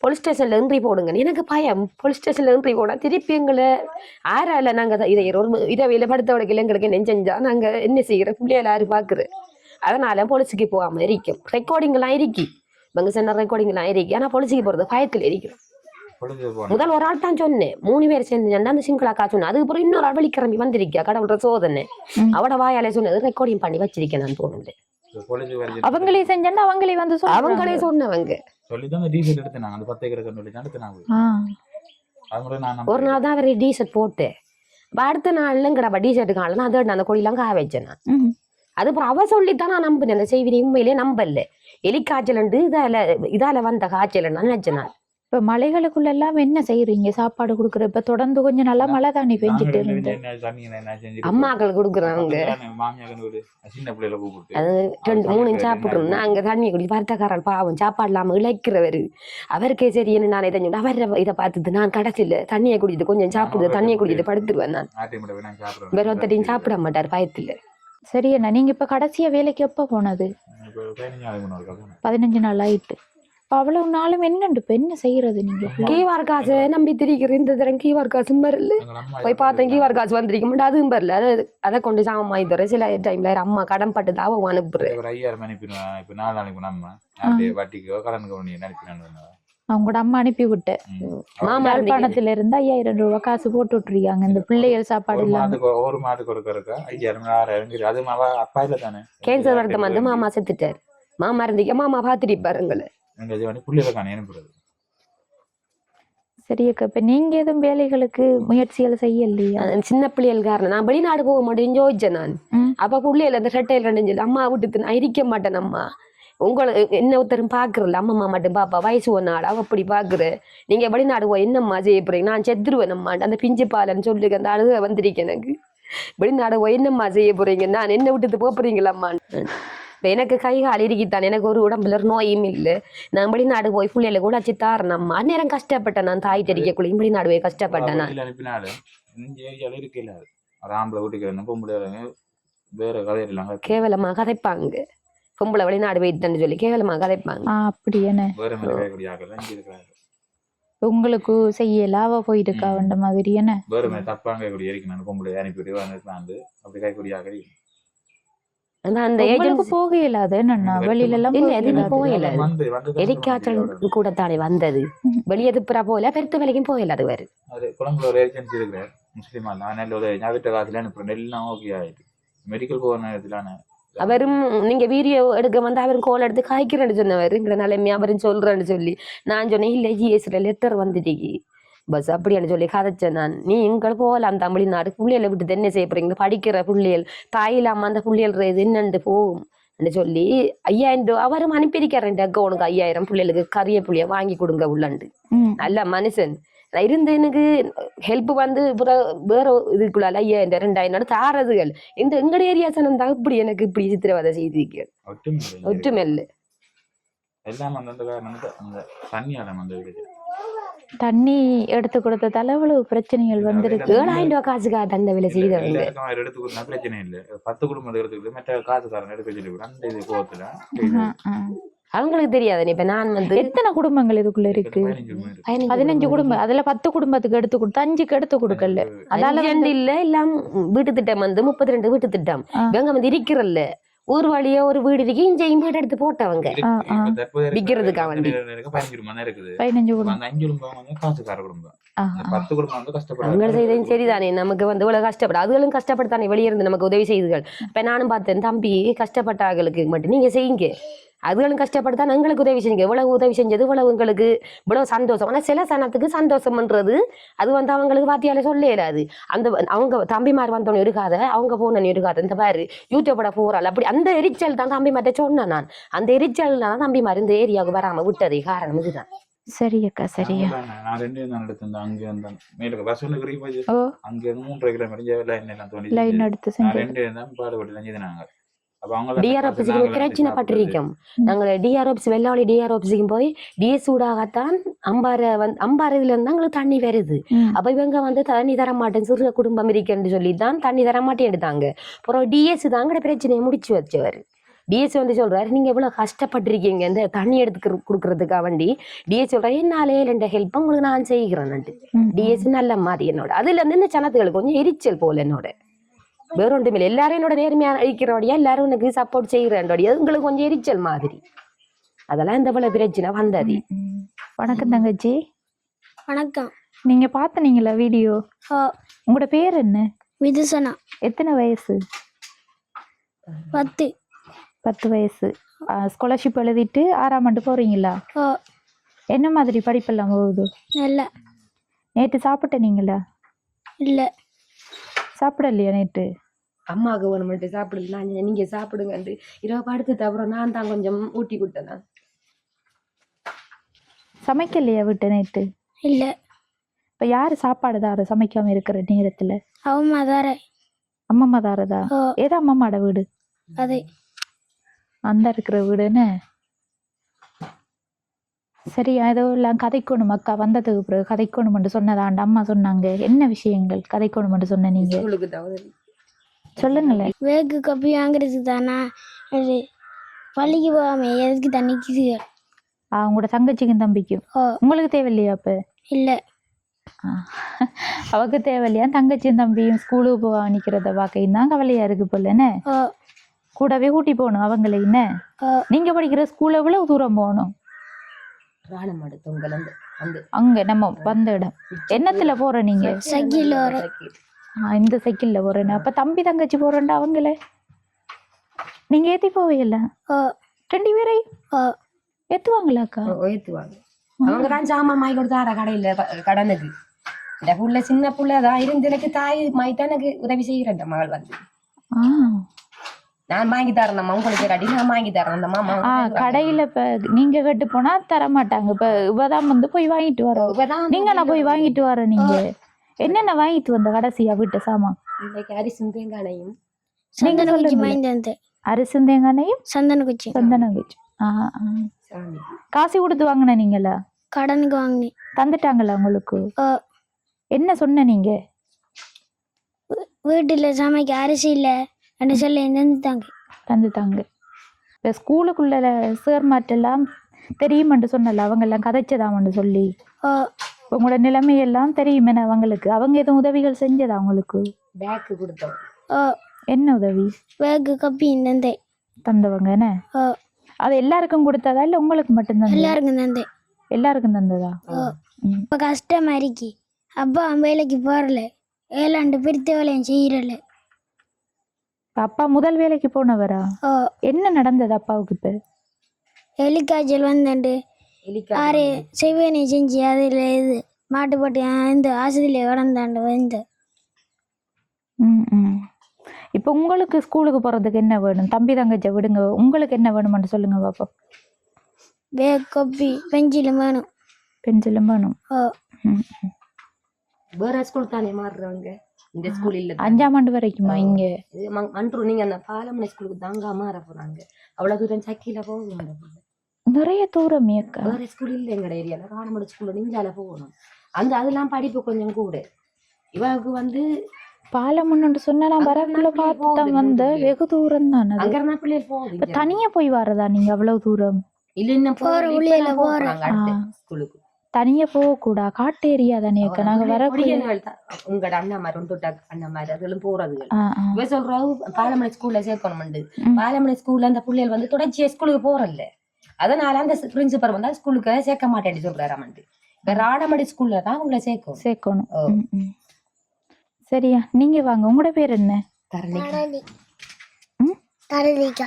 போலீஸ் ஸ்டேஷன்ல என்ட்ரி போடுங்க. எனக்கு பயம், போலீஸ் ஸ்டேஷன்ல என்ட்ரி போட திருப்பி எங்களை ஆறால நாங்க இதை ஒரு இரவையில படுத்த உடைக்கல எங்களுக்கு என்ன செஞ்சா நாங்க என்ன செய்யற பிள்ளைகள் யாரு பாக்குற. அதனால போலீஸுக்கு போகாம இருக்கும். ரெக்கார்டிங் எல்லாம் இருக்கி இவங்க சொன்ன ரெக்கார்டிங் எல்லாம் இருக்கு. ஆனா போலீஸுக்கு போறது பயத்துல இருக்கிறோம். முதல் ஒரு ஆள் தான் சொன்னேன், 3 பேர் சேர்ந்து அந்த சிங்கிளாக்கா சொன்னேன். அதுக்கப்புறம் இன்னொரு ஆள் வெளிக்கிளம்பி வந்திருக்கா கடவுள சோதனை. அவட வாயாலே சொன்னது ரெக்கார்டிங் பண்ணி வச்சிருக்கேன் நான் தோணுது. அவங்களே செஞ்சா அவங்களே வந்து அவங்களே சொன்னவங்க ஒரு நாள் தான் அவரு டிஷர்ட் போட்டு அடுத்த நாள்லங்கடா டிஷர்ட் காணல. நான் அந்த கொடியெல்லாம் காய வச்சேன் நான். அதுக்கப்புறம் அவ சொல்லித்தான் நான் நம்பினேன். அந்த செய்தி உண்மையிலே நம்பல. எலிக்காய்ச்சல் இதால வந்த காய்ச்சல் நினைச்சேன் நான். இப்ப மலைகளுக்குள்ள எல்லாம் என்ன செய்யறீங்க? சாப்பாடு குடுக்குற இப்ப தொடர்ந்து கொஞ்சம் நல்லா மழை தண்ணி பெஞ்சிட்டு இருந்து அம்மாக்கள் குடுக்குறாங்க. அது 2-3 சாப்பிட்டுருந்தா அங்க தண்ணி குடி வருத்தக்காரன் பாவம் சாப்பாடு இல்லாம இழைக்கிறவரு. அவருக்கே சரி என்ன நான் இதை அவர் இதை பார்த்துட்டு நான் கடைசியில தண்ணியை குடித்து கொஞ்சம் சாப்பிடுது தண்ணியை குடித்து படுத்துருவேன் நான். வேற ஒருத்தரையும் சாப்பிட மாட்டார் பயத்துல. சரி அண்ணா, நீங்க இப்ப கடைசியா வேலைக்கு எப்ப போனது? இப்போ 15 நாளைக்கு முன்னாடி போனேன். 15 நாள் ஆயிட்டு. இப்ப அவ்வளவு நாளும் என்னண்டு இப்ப என்ன செய்யறது நீங்க? கீவார் காசு நம்பி திரிக்கிற இந்த தரம் கீவார் காசும் வரல. எங்கள் அம்மா போய் பார்த்தேன் கீவார் காசு வந்திருக்க மாட்டேன், அதுவும் வரல. அதை கொண்டு சாமான் வாங்கி தரேன். சில டைம்ல அம்மா கடன் பட்டு தான் அவன் அனுப்புறேன். ஒரு 5000 அனுப்பிடுவேன். இப்போ 4 நாளைக்கு நம்ம அப்படியே வட்டிக்கோ கடனுக்கோ நீ அனுப்பினான்னு அவங்களோட அம்மா அனுப்பி விட்டு மாமா யாழ்ப்பாணத்துல இருந்து 5000 ரூபாய் காசு போட்டு விட்டுருக்காங்க இந்த பிள்ளைகள் சாப்பாடு இல்லாம. ஒரு மாட்டுக்கு கொடுக்கறதுக்கு 5000 6000 அது அப்பா இல்ல தானே. கேன்சர் வருத்தம் வந்து மாமா செத்துட்டாரு. மாமா இருந்தீங்க, மாமா பார்த்துட்டு பாருங்களேன். எங்க இது வந்து புள்ளியலுக்கான அனுப்புறது. சரி அக்கா, இப்ப நீங்க எதுவும் வேலைகளுக்கு முயற்சிகள் செய்யலையா? சின்ன பிள்ளைகள் காரணம் நான் வெளிநாடு போக மாட்டேன் யோசிச்சேன் நான். அப்ப பிள்ளைகள் அந்த சட்டையில் ரெண்டு சொல்லி அம்மா விட்டுட்டு நான் இருக்க மாட்டேன். அம்மா உங்களை என்ன ஒருத்தரும் பாக்குறல, அம்மா மட்டும் பாப்பா வயசு ஒன்னாள் அவ அப்படி பாக்குற, நீங்க வெளிநாடு போய் என்னம்மா செய்ய போறீங்க, நான் செத்துருவேன் அம்மா அந்த பிஞ்சு பாலன்னு சொல்லுங்க. அந்த அழுக வந்திருக்கேன் எனக்கு. வெளிநாடு போய் என்னம்மா செய்ய போறீங்க, நான் என்ன விட்டுட்டு போறீங்களாம்மா. இப்போ எனக்கு கை கால் இருக்கித்தான், எனக்கு ஒரு உடம்புல நோயும் இல்லை. நான் வெளிநாடு போய் பிள்ளைகளை கூட வச்சு தாரேன் அம்மா. அந்நேரம் கஷ்டப்பட்டேன் நான், தாய் தெரிவிக்கக்குள்ள வெளிநாடு போய் கஷ்டப்பட்டேன் நான். கேவலமா கதைப்பாங்க, பொம்பளை வெளிநாடு போயிட்டுன்னு சொல்லி கேவலமா கதைப்பாங்க. அப்படி என்ன உங்களுக்கு செய்யலாவ போயிருக்கா அந்த மாதிரி என்ன அந்த ஏஜென்சி போக இயலாது என்னன்னா வெளியில எல்லாம் எதுவுமே போக இயலாது. எரிக்காய்ச்சல் கூட தானே வந்தது, வெளியே துப்புரா போல பெருத்த வேலைக்கும் போக இயலாது. வேறு மெடிக்கல் போன அவரும் நீங்க வீடியோ எடுக்க வந்து அவரும் கோல் எடுத்து காய்க்கிறேன்னு சொன்னவர் நிலைமை அவரும் சொல்றேன்னு சொல்லி நான் சொன்னேன். இல்லை ஜிஎஸ்ல லெட்டர் வந்துட்டு பஸ் அப்படின்னு சொல்லி கதைச்சேன் நான். நீ எங்களை போகலாம் தமிழ்நாடு, பிள்ளைகளை விட்டு என்ன செய்ய போறீங்க, படிக்கிற பிள்ளைகள் தாய் இல்லாம அந்த பிள்ளைகள் இது என்னண்டு போகும் சொல்லி 5000 ரூபா அவரும் அனுப்பியிருக்காரு. அக்கௌனுக்கு 5000 பிள்ளைகளுக்கு கரிய புள்ளைய வாங்கி கொடுங்க உள்ளண்டு. நல்ல மனுஷன் இருந்து எனக்கு ஹெல்ப் வந்து வேற இதுக்குள்ள 5000 2000 தாரதுகள் இந்த எங்கட ஏரியா சனந்தா இப்படி எனக்கு இப்படி சித்திரவதை செய்திருக்கேன். ஒற்றுமெல்ல தண்ணி எடுத்து கொடுத்ததால அவ்வளவு பிரச்சனைகள் வந்திருக்கு. 7000 ரூபாய் காசுக்காக தந்த வேலை செய்தவங்க பிரச்சனை இல்லை. 10 குடும்பம் எடுத்துக்கிட்டு மற்ற காசுக்காரன் எடுக்க சொல்லி அவங்களுக்கு தெரியாது. இப்ப நான் வந்து எத்தனை குடும்பங்கள் இதுக்குள்ள இருக்கு? 15 குடும்பம். அதுல 10 குடும்பத்துக்கு எடுத்து கொடுத்து 5க்கு எடுத்து கொடுக்கல. அதால இல்ல எல்லாம் வீட்டு திட்டம் வந்து 32 வீட்டு திட்டம் இவங்க வந்து இருக்கிறல்ல. ஒரு வழியா ஒரு வீடு இருக்கு, இஞ்சையும் வீடு எடுத்து போட்டவங்க விக்கிறதுக்காக வேண்டி 15 குடும்பம். அவங்க செய்ததும் சரிதானே. நமக்கு வந்து இவ்வளவு கஷ்டப்பட அதுகளும் கஷ்டப்பட்டுத்தானே வெளியே இருந்து நமக்கு உதவி செய்துகள். இப்ப நானும் பார்த்தேன், தம்பி கஷ்டப்பட்ட ஆளுக்கு மட்டும் நீங்க செய்யுங்க, அதுகளும் கஷ்டப்பட்டுதான் எங்களுக்கு உதவி செஞ்சீங்க. இவ்வளவு உதவி செஞ்சது இவ்வளவு உங்களுக்கு இவ்வளவு சந்தோஷம். ஆனா சில சனத்துக்கு சந்தோஷம்ன்றது அது வந்து அவங்களுக்கு வாத்தியால சொல்ல இயலாது. அந்த அவங்க தம்பிமார் வந்தோன்னு இருக்காத, அவங்க போனோன்னு இருக்காது. இந்த பாரு யூடியூபோட போறாள் அப்படி அந்த எரிச்சல் தான் தம்பிமார்ட்ட சொன்னேன் நான். அந்த எரிச்சல் தான் தம்பிமார் இந்த ஏரியாவுக்கு வராம விட்டது காரணம் இதுதான். சரி அக்கா, சரியா. நான் 2 நாள் எடுத்தேன். அங்க அந்த மேல பஸ்ல போய் அங்க 3 கிலோமீட்டர் லைன் எடுத்து செஞ்சு 2 தான் பாடுபட்டு செஞ்சினாங்க. டிஆர் ஆபீஸுக்கு பிரச்சனை பட்டிருக்கோம். நாங்கள் டிஆர் ஆபீஸ் வெள்ளாவளி டிஆர் ஆபீஸுக்கு போய் டிஎஸ் ஊடாகத்தான் அம்பாறு இதுல இருந்து எங்களுக்கு தண்ணி வருது. அப்ப இவங்க வந்து தண்ணி தர மாட்டேன், சிறு குடும்பம் இருக்குன்னு சொல்லிதான் தண்ணி தர மாட்டேன் எடுத்தாங்க. அப்புறம் டிஎஸ் தாங்கட பிரச்சனையை முடிச்சு வச்சவர். டிஎஸ் வந்து சொல்றாரு, நீங்க எவ்வளவு கஷ்டப்பட்டிருக்கீங்க இந்த தண்ணி எடுத்து கொடுக்கறதுக்காக வேண்டி. டிஎஸ் சொல்றாரு, என்னாலே 2 ஹெல்ப் உங்களுக்கு நான் செய்கிறேன். டிஎஸ் நல்ல மாதிரி என்னோட அதுல இருந்து இந்த சனத்துகளுக்கு கொஞ்சம் எரிச்சல் போல என்னோட வேற ஒன்றும் இல்லை. எல்லாரும் என்னோட நேர்மையா அழிக்கிறோடையா, எல்லாரும் எனக்கு சப்போர்ட் செய்கிறோடைய உங்களுக்கு கொஞ்சம் எரிச்சல் மாதிரி. அதெல்லாம் இந்த போல பிரச்சனை வந்தது. வணக்கம் தங்கச்சி. வணக்கம். நீங்க பாத்தீங்களா வீடியோ? உங்களோட பேர் என்ன? விதுசனா. எத்தனை வயசு? 10 வயசு. ஸ்காலர்ஷிப் எழுதிட்டு 6ஆம் ஆண்டு போறீங்களா? என்ன மாதிரி படிப்பெல்லாம் போகுது? இல்ல. நேற்று சாப்பிட்டீங்களா? இல்ல. சாப்பிடலையா நேற்று? அம்மாவுக்கு வேணுமெண்டு சாப்பிடலாம், நீங்க சாப்பிடுங்க. இரவு படுத்து தவிர நான் தான் கொஞ்சம் ஊட்டி கொடுத்தேன். சமைக்கலையா விட்டு நேற்று? இல்ல. இப்ப யாரு சாப்பாடு தார சமைக்காம இருக்கிற நேரத்துல? அம்மா தார. அம்மம்மா தாரதா? ஏதோ அம்மம்மாட வீடு அது அந்த இருக்கிற வீடுன்னு. சரி, ஏதோ எல்லாம் கதைக்கணும் அக்கா வந்ததுக்கு பிறகு கதைக்கணும்னு சொன்னதாண்ட அம்மா சொன்னாங்க. என்ன விஷயங்கள் கதைக்கணும்னு சொன்ன நீங்க? சொல்லுங்களேன். வேக்கு கப்பி வாங்குறதுக்கு தானா அது பள்ளிக்கு போகாம எதுக்கு தண்ணிக்கு உங்களோட தங்கச்சிக்கும் தம்பிக்கும். ஓ உங்களுக்கு தேவையில்லையா அப்ப? இல்லை ஆ. அவக்கு தேவையில்லையா? தங்கச்சியும் தம்பியும் ஸ்கூலுக்கு போக நிக்கிறத பார்க்கையும் தான் கவலையா இருக்கு போலன்னு. ஓ கூடவே கூட்டி போகணும் அவங்கள. என்ன ஓ நீங்க படிக்கிற ஸ்கூல்ல எவ்வளவு தூரம் போகணும்? ராணமாடு தொங்கலந்து அந்த அங்க நம்ம வந்த இடம். என்னத்துல போற நீங்க? சைக்கிள் வர இந்த சைக்கிள்ல போறேன்னு. அப்ப தம்பி தங்கச்சி போறேன்டா அவங்கள நீங்க ஏத்தி போவையில்ல? ஓ 2 பேரையும் ஓ ஏத்துவாங்களாக்கா? ஏத்துவாங்க. அவங்க தான் சாமான் வாங்கி கொடுத்தார கடையில கடனுக்கு. இந்த புள்ள சின்ன புள்ளதான் இருந்து எனக்கு தாய் மாய்தான் எனக்கு உதவி செய்கிறேன் மகள் வந்து. ஆ நான் வாங்கி தரேன் நம்ம உங்களுக்கு கட்டி நான் வாங்கி தரேன் அந்த மாமா. கடையில இப்ப நீங்க கட்டு போனா தர மாட்டாங்க. இப்ப இவதான் வந்து போய் வாங்கிட்டு வர. நீங்க நான் போய் வாங்கிட்டு வர. நீங்க என்னென்ன வாங்கிட்டு வந்த கடைசியா வீட்டு சாமான்? இன்னைக்கு அரிசும் தேங்கானையும் சந்தன குச்சி வாங்கி தந்தேன். அரிசும் தேங்கானையும் சந்தன குச்சி சந்தனம் குச்சி. காசு கொடுத்து வாங்கின நீங்களா? கடனுக்கு வாங்கினேன். தந்துட்டாங்களா உங்களுக்கு? ஓ என்ன சொன்ன நீங்க? வீட்டுல சமைக்க அரிசி இல்லை ரெண்டு சொல்ல தந்துட்டாங்க. தந்துட்டாங்க. இப்போ ஸ்கூலுக்குள்ள சார் மாட்டெல்லாம் தெரியுமென்று சொன்னல அவங்க எல்லாம் கதைச்சதாமன்னு சொல்லி. ஓ உங்களோட நிலைமையெல்லாம் தெரியுமே அவங்களுக்கு. அவங்க எதுவும் உதவிகள் செஞ்சதா அவங்களுக்கு? பேக்கு கொடுத்தோம். ஓ என்ன உதவி? வேக்கு கப்பி தந்தேன். தந்தவங்க என்ன? ஓ அது எல்லாருக்கும் கொடுத்ததா இல்லை உங்களுக்கு மட்டும்தான்? எல்லாருக்கும் தந்தேன். எல்லாருக்கும் தந்ததா? இப்போ கஷ்டமா இருக்கு. அப்பா வேலைக்கு போறல 7 பிரித்த வேலையும் செய்யறல. அப்பா முதல் வேலைக்கு போனவரா? ஓ என்ன நடந்தது அப்பாவுக்கு? இப்ப எலிக்காய்ச்சல் வந்துண்டு ஆறு செய்வேனை செஞ்சு அதில் இது மாட்டுப்பட்டு இந்த ஆசிரியர் கடந்தாண்டு வந்து. இப்போ உங்களுக்கு ஸ்கூலுக்கு போறதுக்கு என்ன வேணும்? தம்பி தங்கச்ச விடுங்க, உங்களுக்கு என்ன வேணும்னு சொல்லுங்க பாப்போம். பேக் கப்பி பெஞ்சிலும் வேணும். பென்சிலும் வேணும். ஓ வேற ஸ்கூல் தானே மாறுறவங்க. இந்த ஸ்கூல் இல்ல 5ஆம் ஆண்டு வரைக்குமா இங்க? மன்று நீங்க அந்த பாலமனை ஸ்கூலுக்கு தாங்க மாற போறாங்க. அவ்வளவு தூரம் சக்கில போக நிறைய தூரம் அக்கா. வேற ஸ்கூல் இல்ல எங்கட ஏரியால. ராணமட ஸ்கூல்ல நெஞ்சால போகணும். அந்த அதெல்லாம் படிப்பு கொஞ்சம் கூட. இவருக்கு வந்து பாலமுன்னு சொன்னா நான் வரக்குள்ள பார்த்துதான் வந்த வெகு தூரம் தானே. அங்க இருந்தா பிள்ளைகள் போகுது. தனியா போய் வரதா நீங்க அவ்வளவு தூரம்? இல்ல இன்னும் போற உள்ள போறாங்க ஸ்கூலுக்கு. தனியா போக கூடா. காட்டு ஏரியா தானே அக்கா. நாங்க வர உங்களோட அண்ணா மாதிரி தொட்டா அண்ணா மாதிரி அதெல்லாம் போறது. இவ சொல்றாரு பாலமனை ஸ்கூல்ல சேர்க்கணும். பாலமனை ஸ்கூல்ல அந்த பிள்ளைகள் வந்து தொடர்ச்சியா ஸ்கூலுக்கு போறல. அதனால அந்த பிரின்சிபல் வந்து ஸ்கூலுக்கு சேர்க்க மாட்டேன்னு சொல்றாராமண்டு. இப்ப ராணமடி ஸ்கூல்ல தான் உங்களை சேர்க்கணும். சரியா? நீங்க வாங்க. உங்களோட பேர் என்ன?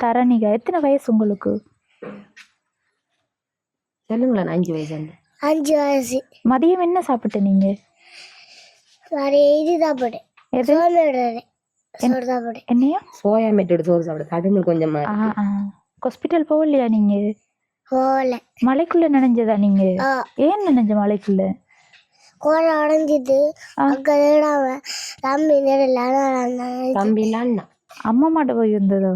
தரணிகா. எத்தனை வயசு உங்களுக்கு? சொல்லுங்களேன். 5 வயசு. 5 வயசு. மதியம் என்ன சாப்பிட்ட நீங்க? இது சாப்பிடு. என்னையா? சோயா மெட்டோடு சோறு சாப்பிட கடுமல் கொஞ்சமா. ஹாஸ்பிட்டல் போகலையா நீங்க? போகல. மலைக்குள்ள நனைஞ்சதா நீங்க? ஏன் நனைஞ்ச மலைக்குள்ள? கோழை அடைஞ்சிட்டு தம்பி இல்ல அண்ணா அம்மா மாட்ட போய் வந்ததோ?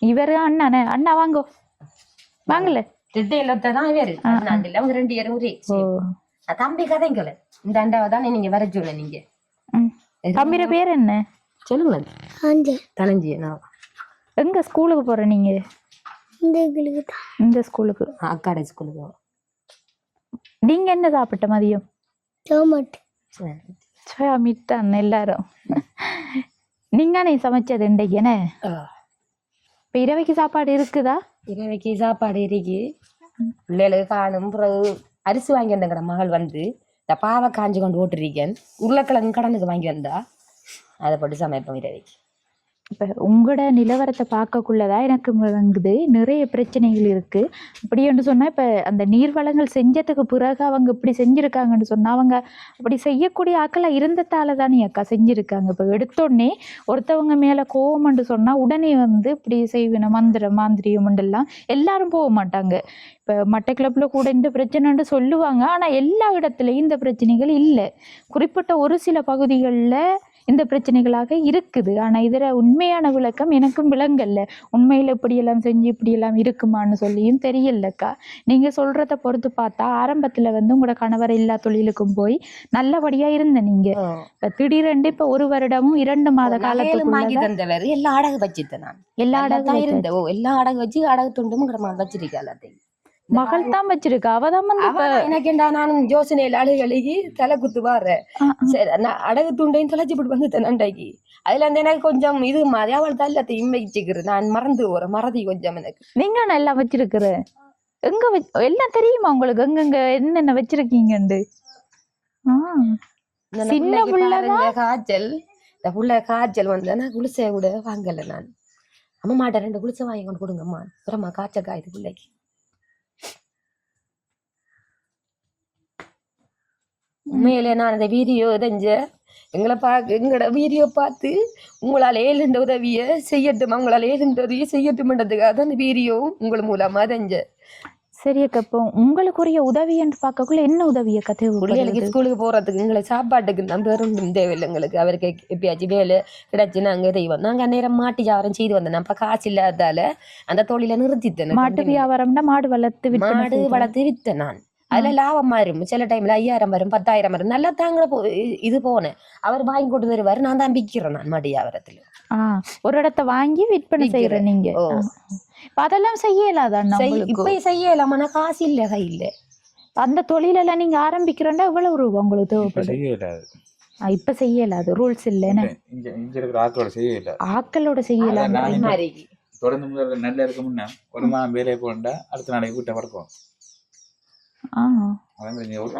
இவரு அண்ணானே. அண்ணா வாங்கோ. வாங்கல தான் இவரு அண்ணாண்டில அவங்க 2 பேரும் ஒரே. தம்பி கதைங்கள இந்த அண்டாவை தானே நீங்க வர சொன்ன. நீங்க தம்பியோட பேர் என்ன? சொல்லுங்களேன். தனஞ்சி. எங்க ஸ்கூலுக்கு போற நீங்க? இந்த ஸ்கூலுக்கு. அக்காடை ஸ்கூலுக்கு. நீங்க என்ன சாப்பிட்ட மதியம்? சோயா மீட் தான் எல்லாரும். நீங்க சமைச்சது இன்றைக்கு என்ன? இப்ப இரவைக்கு சாப்பாடு இருக்குதா? இரவைக்கு சாப்பாடு இருக்கு. பிள்ளைகளுக்கு காணும். பிறகு அரிசி வாங்கி வந்தேன். மகள் வந்து இந்த பாவை காஞ்சி கொண்டு ஓட்டுருக்கேன். உருளைக்கிழங்கு கடனுக்கு வாங்கி வந்தா அதை போட்டு சமைப்போம் இரவைக்கு. இப்போ உங்களோட நிலவரத்தை பார்க்கக்குள்ளதான் எனக்கு விளங்குது நிறைய பிரச்சனைகள் இருக்குது. அப்படின்னு சொன்னால் இப்போ அந்த நீர்வளங்கள் செஞ்சதுக்கு பிறகு அவங்க இப்படி செஞ்சுருக்காங்கன்னு சொன்னால் அவங்க அப்படி செய்யக்கூடிய ஆக்களாக இருந்ததால தானே அக்கா செஞ்சுருக்காங்க. இப்போ எடுத்தோடனே ஒருத்தவங்க மேலே கோவம்னு சொன்னால் உடனே வந்து இப்படி செய்வின மாந்திரியம்லாம் எல்லாரும் போக மாட்டாங்க. இப்போ மட்டக்களப்பில் கூட இந்த பிரச்சனைன்னு சொல்லுவாங்க. ஆனால் எல்லா இடத்துலையும் இந்த பிரச்சனைகள் இல்லை. குறிப்பிட்ட ஒரு சில பகுதிகளில் இந்த பிரச்சனைகளாக இருக்குது. ஆனா இதுல உண்மையான விளக்கம் எனக்கும் விளங்கல்ல. உண்மையில இப்படியெல்லாம் செஞ்சு இப்படியெல்லாம் இருக்குமான்னு சொல்லியும் தெரியலக்கா. நீங்க சொல்றத பொறுத்து பார்த்தா ஆரம்பத்துல வந்து உங்களோட கணவர் எல்லா தொழிலுக்கும் போய் நல்லபடியா இருந்த நீங்க. இப்ப திடீரென்று இப்ப 1 வருடமும் 2 மாத காலத்துக்கு தந்தவர் எல்லா அடகு வச்சுட்டேன் நான். எல்லா அடகு இருந்தேன். எல்லா அடகு வச்சு அடகு துண்டும் வச்சிருக்கேன் எல்லாத்தையும். மகள் தான் வச்சிருக்கா. அவதான் வந்து எனக்கு என்ன நான் யோசனையில் அழுகி தலை குத்து வாரேன். சரி நான் அடகு துண்டையும் தொலைச்சி போட்டு வந்துட்டேன் அண்டைக்கு. அதுல இருந்து எனக்கு கொஞ்சம் இது மாதிரி அவள் தான் எல்லாத்தையும் வச்சுக்கிறேன். நான் மறந்து போறேன். மறதி கொஞ்சம் எனக்கு. நீங்க நல்லா வச்சிருக்கிற எங்க எல்லாம் தெரியுமா உங்களுக்கு எங்கெங்க என்னென்ன வச்சிருக்கீங்கண்டு? சின்ன பிள்ளைங்க காய்ச்சல் இந்த புள்ள காய்ச்சல் வந்து நான் குளிசை கூட வாங்கல. நான் அம்மா மாட்ட 2 குளிசை வாங்கி கொண்டு கொடுங்கம்மா. அப்புறமா காய்ச்சல் காயுது பிள்ளைக்கு. உண்மையிலே நான் அந்த வீடியோ எங்களோட வீடியோ பார்த்து உங்களால் ஏழுன்ற உதவியை செய்யட்டும், உங்களால் ஏழுன்ற உதவியை செய்யட்டும்ன்றதுக்காக தான் அந்த வீடியோ உங்கள் மூலமா தெரிஞ்ச. சரி அக்கா, இப்போ உங்களுக்குரிய உதவி என்று பார்க்கக்குள்ள என்ன உதவியை கதை? பிள்ளைகளுக்கு ஸ்கூலுக்கு போறதுக்கு எங்களை சாப்பாட்டுக்கு தான் வேறும் தேவையில்லை எங்களுக்கு. அவருக்கு எப்பயாச்சும் வேலை கிடைச்சு நாங்கள் செய்வோம். நாங்கள் அந்நேரம் மாட்டு வியாபாரம் செய்து வந்தோம். அப்போ காசு இல்லாதால அந்த தொழிலை நிறுத்தித்தேன். மாட்டு வியாபாரம்னா மாடு வளர்த்து வித்தேன் நான். அதுல லாபம் வரும். சில டைம்ல 5000 வரும், 10000 வரும். நல்லா தாங்கிற இது போனேன். அவர் வாங்கி கொண்டு வருவாரு, நான் தான் விற்கிறேன். நான் மாட்டு வியாபாரத்துல ஒரு இடத்த வாங்கி விற்பனை செய்யறேன். நீங்க அதெல்லாம் செய்யலாதான்? இப்ப செய்யலாமா? காசு இல்ல கையில. அந்த தொழிலெல்லாம் நீங்க ஆரம்பிக்கிறோம்னா எவ்வளவு ரூபா உங்களுக்கு தேவைப்படும்? இப்ப செய்யலாது, ரூல்ஸ் இல்லைன்னு ஆக்களோட செய்யலாம். தொடர்ந்து முதல்ல நல்லா இருக்க முன்னா ஒரு மாதம் வேலையை போண்டா அடுத்த நாளைக்கு வீட்டை பறப்போம்.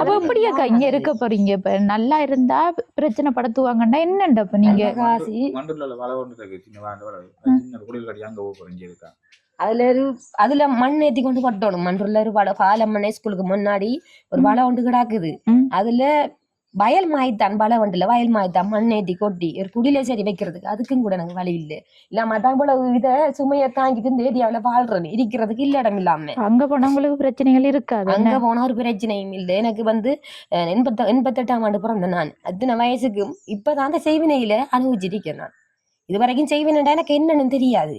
அப்ப எப்படியாக்கா இங்க இருக்க போறீங்க? இப்ப நல்லா இருந்தா பிரச்சனை படுத்துவாங்கன்னா என்னண்டா இப்ப நீங்க மண்டல வள ஒன்று இருக்கு, சின்ன குடில் கட்டி அங்க போறீங்க இருக்கா. அதுல மண் ஏத்தி கொண்டு கொட்டணும். மண்ணுல ஒரு பாலம்மண்ணே ஸ்கூலுக்கு முன்னாடி ஒரு வள ஒன்று கிடாக்குது. அதுல வயல் மாய்த்தான், பல வண்டில வயல் மாய்த்தான் மண் ஏத்தி கொட்டி ஒரு குடியில சரி வைக்கிறதுக்கு. அதுக்கும் கூட எனக்கு வழி இல்லை. இல்லாம அதான் போல இத சுமையை தாங்கிட்டு இந்த ஏரியாவில வாழ்றேன். இருக்கிறதுக்கு இல்ல இடம் இல்லாம. அங்க போனவங்களுக்கு பிரச்சனைகள் இருக்காது. அங்க போனா ஒரு பிரச்சனையும் இல்லை. எனக்கு வந்து 88ஆம் ஆண்டு பிறந்த நான். அத்தனை வயசுக்கு இப்பதான் அந்த செய்வினையில அனுபவிச்சிருக்கேன் நான். இது வரைக்கும் செய்வினைண்டா எனக்கு என்னன்னு தெரியாது.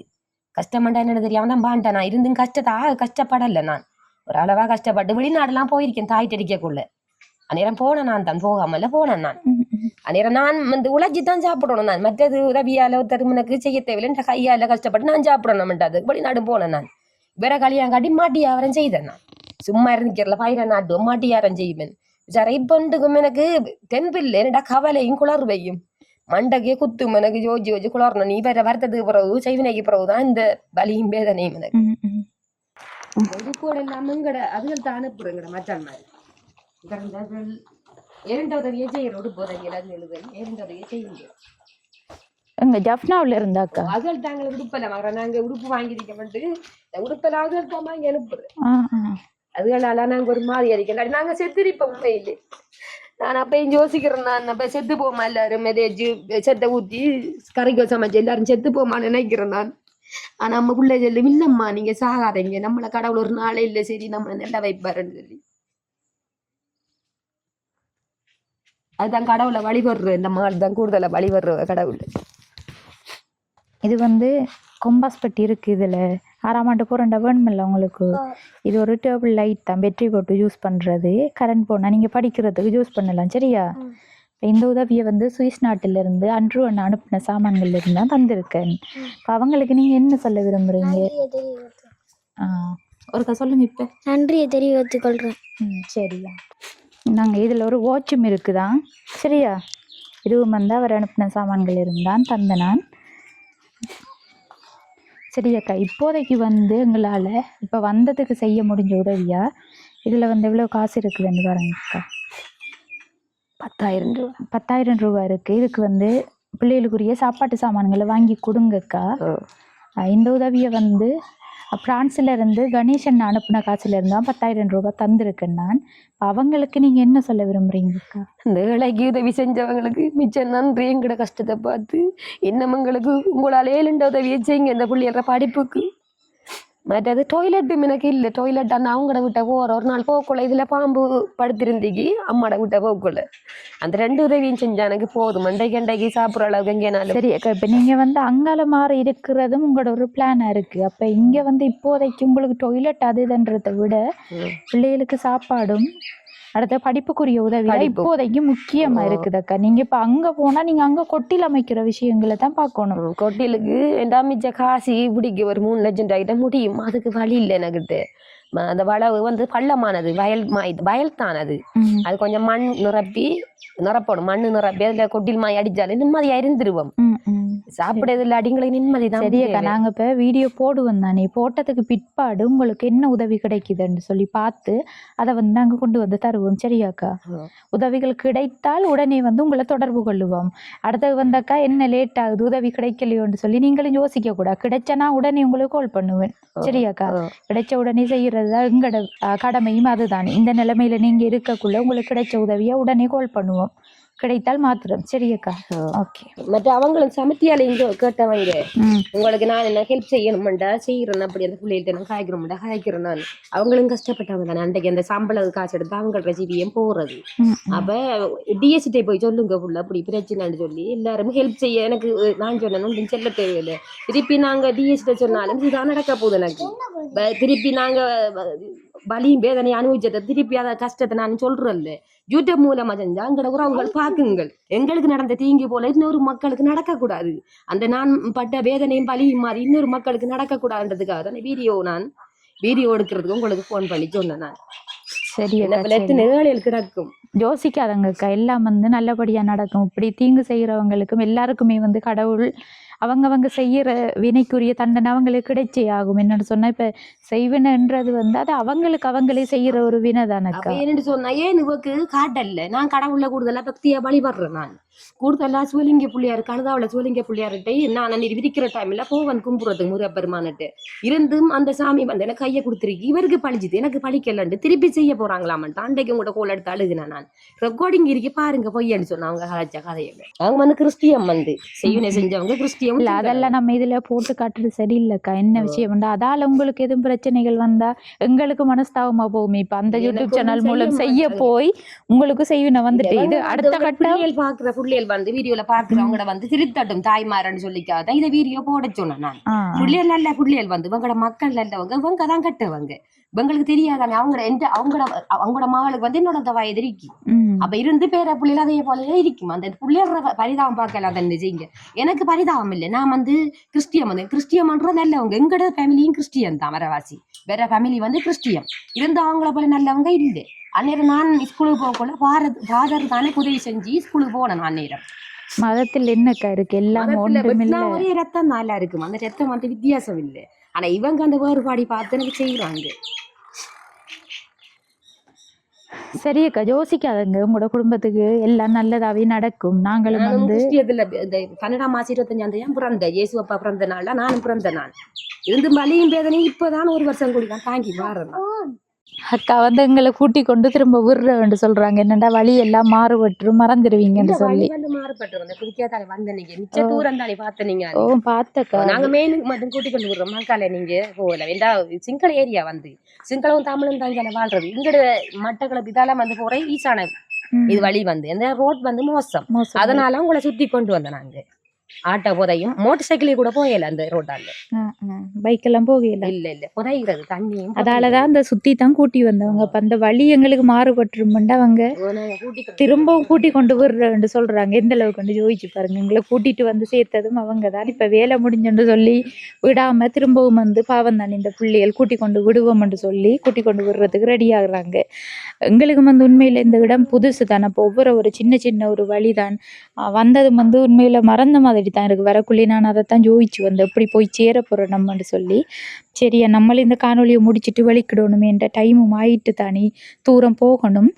கஷ்டமாண்டா என்னன்னு தெரியாம தான் பாண்டேன் நான். இருந்தும் கஷ்டப்படல நான். ஒரு அளவா கஷ்டப்பட்டு வெளிநாடுலாம் போயிருக்கேன் தாய் தெரிக்கக்குள்ள. அந்நேரம் போனேன் நான் தான், போகாமல போனேன் நான். அந்நேரம் நான் வந்து உழைச்சித்தான் சாப்பிடணும். நான் மற்றது உதவியால தருமனுக்கு செய்ய தேவையில்லை. கையால கஷ்டப்பட்டு நான் சாப்பிடணும். வெளிநாடு போனேன் நான். வேற கல்யாணம் காட்டி மாட்டி வியாபாரம் செய்தேன் நான். சும்மா இருந்துக்கிறல பயிர நாட்டு மாட்டி வியாபாரம் செய்வேன். சார் இப்பண்டுக்கும் எனக்கு தென்பில்லை. என்னடா கவலையும் குளர்வையும் மண்டக்கே குத்தும் எனக்கு ஜோஜி குளரணும். நீ வேற வருத்தத்துக்கு பிறகு செய்வினைக்கு பிறகுதான் இந்த வலியும் வேதனையும் எனக்கு. இல்லாம அதுகள் தான் அனுப்புறேங்கிற மச்சான் மாதிரி உதவியை செய்யற உடுப்பு உதவியை செய்யுங்க. எங்க ஜப்னாவில இருந்தாக்கா அதுகள் தாங்க உடுப்பல வாங்குறேன். நாங்க உடுப்பு வாங்கிருக்கோம்ட்டு உடுப்பெல்லாம் அதுகள் தான் வாங்கி அனுப்புறேன். அதுகளால நாங்க ஒரு மாதிரி அடிக்கல. நாங்க செத்துரிப்போம் உண்மையிலே. நான் அப்பயும் யோசிக்கிறேன். நான் அப்ப செத்து போமா எல்லாரும் எதையாச்சு செத்த ஊத்தி கறிக்கோ சமைச்சு எல்லாரும் செத்து போமான்னு நினைக்கிறேன் நான். ஆனா நம்ம பிள்ளை சொல்லு இல்லம்மா நீங்க சாகாதீங்க, நம்மள கடவுள் ஒரு நாளே இல்லை சரி நம்மளை நல்லா வைப்பாருன்னு சொல்லி அதுதான் கடவுளை வழிபடுற. இந்த மாதிரி தான் கூடுதலை வழிபடுற கடவுள். இது வந்து கொம்பாஸ்பட்டி இருக்கு. இதுல 6ஆம் ஆண்டு போறேன்டா வேணுமில்ல உங்களுக்கு. இது ஒரு டேபிள் லைட் தான், பேட்டரி போட்டு யூஸ் பண்றது. கரண்ட் போனா நீங்க படிக்கிறதுக்கு யூஸ் பண்ணலாம். சரியா? இந்த உதவியை வந்து சுவிஸ் நாட்டில இருந்து அன்று அனுப்பின சாமான்கள்ல இருந்து தான் தந்திருக்கேன். அவங்களுக்கு நீங்க என்ன சொல்ல விரும்புறீங்க? ஒருக்கா சொல்லுங்க. இப்ப நன்றியை தெரிவித்துக் கொள்றேன். சரியா? நாங்கள் இதில் ஒரு வாட்சும் இருக்குதான். சரியா? இதுவும் வந்து அவர் அனுப்பின சாமான்கள் இருந்தான் தந்த நான். சரியாக்கா, இப்போதைக்கு வந்து எங்களால் இப்போ வந்ததுக்கு செய்ய முடிஞ்ச உதவியா இதில் வந்து எவ்வளோ காசு இருக்குதுன்னு பாருங்கக்கா. 10,000 ரூபா. 10,000 ரூபா இருக்குது. இதுக்கு வந்து பிள்ளைகளுக்குரிய சாப்பாட்டு சாமான்களை வாங்கி கொடுங்கக்கா. இந்த உதவியை வந்து பிரான்ஸ்ல இருந்து கணேசன் அனுப்பின காசுல இருந்தா 10,000 ரூபாய் தந்திருக்கேன் நான். அவங்களுக்கு நீங்க என்ன சொல்ல விரும்புறீங்கக்கா? இந்த வேலைக்கு உதவி செஞ்சவங்களுக்கு மிச்சம் நன்றி. எங்கட கஷ்டத்தை பார்த்து இன்னமங்களுக்கு உங்களால் ஏழுண்ட உதவியை செய்யுங்க. இந்த பிள்ளைகள படிப்புக்கு மற்றது டொய்லெட்டும் எனக்கு இல்லை. டொய்லெட் அந்த அவங்கள விட்ட போகிற ஒரு நாள் போக்குள்ள இதில் பாம்பு படுத்திருந்தீங்க அம்மாட விட்ட போக்குள்ள. அந்த 2 உதவியும் செஞ்சா எனக்கு போதும். மண்டைக்கு சாப்பிட்ற அளவுக்கு எங்கேனாலும். சரி அக்கா, இப்போ நீங்கள் வந்து அங்கால மாறி இருக்கிறதும் உங்களோட ஒரு பிளானாக இருக்குது. அப்போ இங்கே வந்து இப்போதைக்கு உங்களுக்கு டொய்லெட் அது இதுன்றதை விட பிள்ளைகளுக்கு சாப்பாடும் அடுத்த படிப்புக்குரிய உதவி இப்போதைக்கு முக்கியமாக இருக்குது அக்கா. நீங்கள் இப்போ அங்கே போனால் நீங்கள் அங்கே கொட்டில் அமைக்கிற விஷயங்களை தான் பார்க்கணும். கொட்டிலுக்கு மிச்ச காசி பிடிக்க ஒரு 3 லட்சம் ரூபாய்கிட்ட முடியும். அதுக்கு வழி இல்லை எனக்கிட்ட. அந்த வளவு வந்து பள்ளமானது, வயல் தான் அது. அது கொஞ்சம் மண் நிரப்பணும். மண்ணு நிரப்பி அதுல கொட்டில் மாய் அடிச்சாலே நிம்மதியா இருந்துருவோம். சாப்பிடுறதுல அடிங்களுக்கு நிம்மதி தான். சரியக்கா, நாங்க இப்ப வீடியோ போடுவோம் தானே, போட்டதுக்கு பிற்பாடு உங்களுக்கு என்ன உதவி கிடைக்குதுன்னு சொல்லி பார்த்து அதை வந்து நாங்க கொண்டு வந்து தருவோம். சரியாக்கா? உதவிகள் கிடைத்தால் உடனே வந்து உங்களை தொடர்பு கொள்ளுவோம். அடுத்தது வந்தாக்கா என்ன லேட் ஆகுது உதவி கிடைக்கலையோன்னு சொல்லி நீங்களும் யோசிக்க கூடாது. கிடைச்சனா உடனே உங்களுக்கு கால் பண்ணுவேன். சரியாக்கா? கிடைச்ச உடனே செய்யறதுதான் எங்களோட கடமையும் அதுதானே. இந்த நிலைமையில நீங்க இருக்கக்குள்ள உங்களுக்கு கிடைச்ச உதவியா உடனே கால் பண்ணுவோம், கிடைத்தால் மாத்திரம். சரியக்கா? ஓகே. மற்ற அவங்களும் சமத்தியால இங்க கேட்டவங்க உங்களுக்கு நான் என்ன ஹெல்ப் செய்யணும்டா செய்யறேன். அப்படி அந்த பிள்ளைகிட்ட நான் காய்க்கிறோம்டா காய்க்கிறேன். நான் அவங்களும் கஷ்டப்பட்டவங்க தானே. அன்றைக்கு அந்த சம்பளம் காசு எடுத்து அவங்க ரெசிபியும் போறது. அப்ப டிஎஸ்டே போய் சொல்லுங்க புள்ள அப்படி பிரச்சனைன்னு சொல்லி எல்லாரும் ஹெல்ப் செய்ய. எனக்கு நான் சொன்னேன் செல்ல தேவையில்லை. திருப்பி நாங்க டிஎஸ்டே சொன்னாலும் இதுதான் நடக்க போகுது. எனக்கு திருப்பி நாங்க வலியும் வேதனை அனுபவிச்சதை திருப்பி அதை கஷ்டத்தை நான் சொல்றேன்ல. யூடியூப் மூலமா செஞ்சா எங்களோட உறவுகள் பாக்குங்கள். எங்களுக்கு நடந்த தீங்கு போல இன்னொரு மக்களுக்கு நடக்க கூடாது. அந்த நான் பட்ட வேதனையும் பலியும் மாறி இன்னொரு மக்களுக்கு நடக்க கூடாதுன்றதுக்காக தான் வீடியோ எடுக்கிறதுக்கு உங்களுக்கு போன் பண்ணி சொன்னேன் நான். சரி, ஏழைகள் கிடக்கும் யோசிக்காதங்கக்கா. எல்லாம் வந்து நல்லபடியா நடக்கும். இப்படி தீங்கு செய்யறவங்களுக்கும் எல்லாருக்குமே வந்து கடவுள் அவங்க செய்யற வினைக்குரிய தண்டனை அவங்களுக்கு கிடைச்சே ஆகும். என்னன்னு சொன்னா இப்ப செய்வினைன்றது வந்து அது அவங்களே செய்யற ஒரு வினை தானக்கா. என்னன்னு சொன்னா ஏன் இவக்கு காட்டல்ல. நான் கடவுள்ல கூடுதலா பக்தியா வழிபடுறேன். நான் கூடுதலா சிவலிங்க பிள்ளையாரு கழுதாவுல சிவலிங்க பிள்ளையார்கிட்ட நான் விதிக்கிற டைம்ல போவன் கும்புறதுக்கு முருகப்பெருமானுட்டு இருந்தும் அந்த சாமி வந்து எனக்கு கையை கொடுத்துருக்கு. இவருக்கு பழிச்சுது எனக்கு பழிக்கலன்ட்டு திருப்பி செய்ய போறாங்களாமன்ட்டு அன்றைக்கு உங்களோட கோல் எடுத்து அழுகுனேன். நான் ரெக்கார்டிங் இருக்கு பாருங்க பொய்யன்னு சொன்ன அவங்க கலாச்ச கதையை. அவங்க வந்து கிறிஸ்டியம் வந்து செய்வினை செஞ்சவங்க கிறிஸ்டியம். இல்ல அதெல்லாம் நம்ம இதுல போட்டு காட்டுறது சரியில்லைக்கா. என்ன விஷயம் உண்டா அதால உங்களுக்கு எதுவும் பிரச்சனைகள் வந்தா எங்களுக்கு மனஸ்தாபமா போகுமே. இப்ப அந்த யூடியூப் சேனல் மூலம் செய்ய போய் உங்களுக்கு செய்வினை வந்துட்டு இது அடுத்த கட்டம் பாக்குற புள்ளியல் வந்து வீடியோல பாக்குறவங்க வந்து திருத்தட்டும் தாய்மாரன்னு சொல்லிக்காதான் இதை வீடியோ போட சொன்னேன் நான். புள்ளியல் நல்ல புள்ளியல் வந்து இவங்களோட மக்கள் நல்லவங்க, இவங்க தான் கட்டவங்க. இவங்களுக்கு தெரியாதானே. அவங்களோட மகளுக்கு வந்து என்னோட வயது இருக்கு. அப்ப இருந்து பேர புள்ளியில அதே போலயே இருக்கும். அந்த புள்ளியல் பரிதாபம் பார்க்கலாம் தண்ணி செய்யுங்க. எனக்கு பரிதாபம் இல்லை. நான் வந்து கிறிஸ்டியம்ன்ற நல்லவங்க. எங்களோட ஃபேமிலியும் கிறிஸ்டியன் தான். வரவாசி வேற ஃபேமிலி வந்து கிறிஸ்டியம் இருந்து அவங்கள போல நல்லவங்க இல்லை. அந்நேரம் நான் ஸ்கூலுக்கு போகக்குள்ள ஃபாதர் தானே உதவி செஞ்சு ஸ்கூலுக்கு போனேன். அந்நேரம் மதத்தில் என்னக்கா இருக்கு? எல்லாம் ஒரே ரத்தம் நல்லா இருக்கும். அந்த ரத்தம் வந்து வித்தியாசம் இல்லை. ஆனா இவங்க அந்த வேறுபாடி பார்த்து எனக்கு செய்வாங்க. சரியக்கா, யோசிக்காதங்க. உங்களோட குடும்பத்துக்கு எல்லாம் நல்லதாவே நடக்கும். நாங்களும் வந்து 12 மாசம் 25 பிறந்த இயேசு அப்பா பிறந்த நாள்ல நானும் பிறந்த நாள் இருந்து வலியும் வேதனையும் இப்பதான் 1 வருஷம் கூடி தான் தாங்கி வாரேன். அக்கா வந்து எங்களை கூட்டி கொண்டு திரும்ப விடுறேன்னு சொல்றாங்க. என்னடா வழி எல்லாம் மாறுபட்டு மறந்துடுவீங்கன்னு சொல்லி பார்த்தக்கா. நாங்க மெயினுக்கு மட்டும் கூட்டி கொண்டு விடுறோம். மக்கால நீங்க போகல வேண்டா. சிங்கள ஏரியா வந்து சிங்களவும் தமிழும் தான் வாழ்றது. இங்கட மட்டக்களப்பு இதால வந்து போற ஈசான இது வழி வந்து இந்த ரோட் வந்து மோசம். அதனால உங்களை சுத்தி கொண்டு வந்தோம். நாங்க ஆட்டோ புதையும் மோட்டர் சைக்கிளே கூட போகல அந்த ரோட்டால. பைக் எல்லாம் போகல. இல்ல புதைகிறது தண்ணியும். அதாலதான் அந்த சுத்தி தான் கூட்டி வந்தவங்க. அப்ப அந்த வழி எங்களுக்கு மாறுபட்டுருமெண்டா அவங்க திரும்பவும் கூட்டி கொண்டு விடுறேன்னு சொல்றாங்க. எந்த அளவுக்கு வந்து யோசிச்சு பாருங்க. எங்களை கூட்டிட்டு வந்து சேர்த்ததும் அவங்க தான். இப்ப வேலை முடிஞ்சுன்னு சொல்லி விடாம திரும்பவும் வந்து பாவம் தானே இந்த பிள்ளைகள் கூட்டி கொண்டு விடுவோம்னு சொல்லி கூட்டி கொண்டு விடுறதுக்கு ரெடி ஆகுறாங்க. எங்களுக்கு வந்து உண்மையில இந்த இடம் புதுசு தான். அப்போ ஒவ்வொரு சின்ன ஒரு வழிதான் வந்ததும் வந்து உண்மையில மறந்த மாதிரி தான் இருக்கு. வரக்குள்ளே நான் அதை தான் யோசிச்சு வந்தேன் எப்படி போய் சேர போறோம் நம்மன்னு சொல்லி. சரியா நம்மளும் இந்த காணொலியை முடிச்சுட்டு வலிக்கிடணுமே என்ற டைமும் ஆயிட்டு தானே தூரம் போகணும்.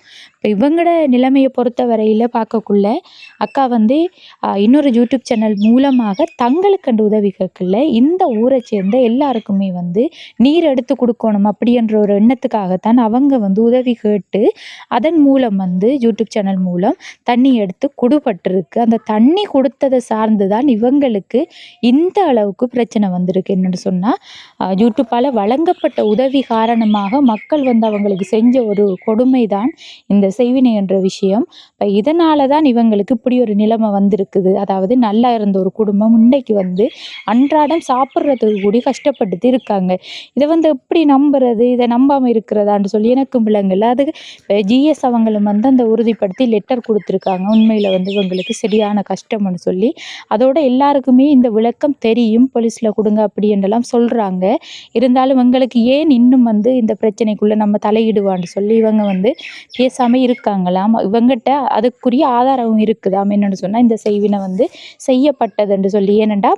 இப்போ இவங்களோட நிலைமையை பொறுத்த வரையில் பார்க்கக்குள்ள அக்கா வந்து இன்னொரு யூடியூப் சேனல் மூலமாக தங்களுக்கண்டு உதவி கேட்கல, இந்த ஊரை சேர்ந்த எல்லாருக்குமே வந்து நீர் எடுத்து கொடுக்கணும் அப்படின்ற ஒரு எண்ணத்துக்காகத்தான் அவங்க வந்து உதவி கேட்டு அதன் மூலம் வந்து யூடியூப் சேனல் மூலம் தண்ணி எடுத்து கொடுப்பட்டிருக்கு. அந்த தண்ணி கொடுத்ததை சார்ந்து தான் இவங்களுக்கு இந்த அளவுக்கு பிரச்சனை வந்திருக்கு. என்னென்னு சொன்னால் யூடியூப்பால் வழங்கப்பட்ட உதவி காரணமாக மக்கள் வந்து அவங்களுக்கு செஞ்ச ஒரு கொடுமை தான் இந்த செய்வினை என்ற விஷயம். இப்போ இதனால தான் இவங்களுக்கு இப்படி ஒரு நிலைமை வந்திருக்குது. அதாவது நல்லா இருந்த ஒரு குடும்பம் இன்னைக்கு வந்து அன்றாடம் சாப்பிட்றதுக்கு கூட கஷ்டப்பட்டு இருக்காங்க. இதை வந்து எப்படி நம்புறது, இதை நம்பாமல் இருக்கிறதான்னு சொல்லி எனக்கும் விளங்கல. அது ஜிஎஸ் அவங்களும் வந்து அந்த உறுதிப்படுத்தி லெட்டர் கொடுத்துருக்காங்க. உண்மையில் வந்து இவங்களுக்கு சரியான கஷ்டம்னு சொல்லி அதோட எல்லாருக்குமே இந்த விளக்கம் தெரியும், போலீஸில் கொடுங்க அப்படி என்றெல்லாம் சொல்கிறாங்க. இருந்தாலும் இவங்களுக்கு ஏன் இன்னும் வந்து இந்த பிரச்சனைக்குள்ளே நம்ம தலையிடுவான்னு சொல்லி இவங்க வந்து பேசாமல் இருக்காங்களாம். இவங்ககிட்ட அதுக்குரிய ஆதாரமும் இருக்குதாம். என்னென்னு சொன்னால் இந்த செய்வினை வந்து செய்யப்பட்டதுன்னு சொல்லி. ஏனெண்டா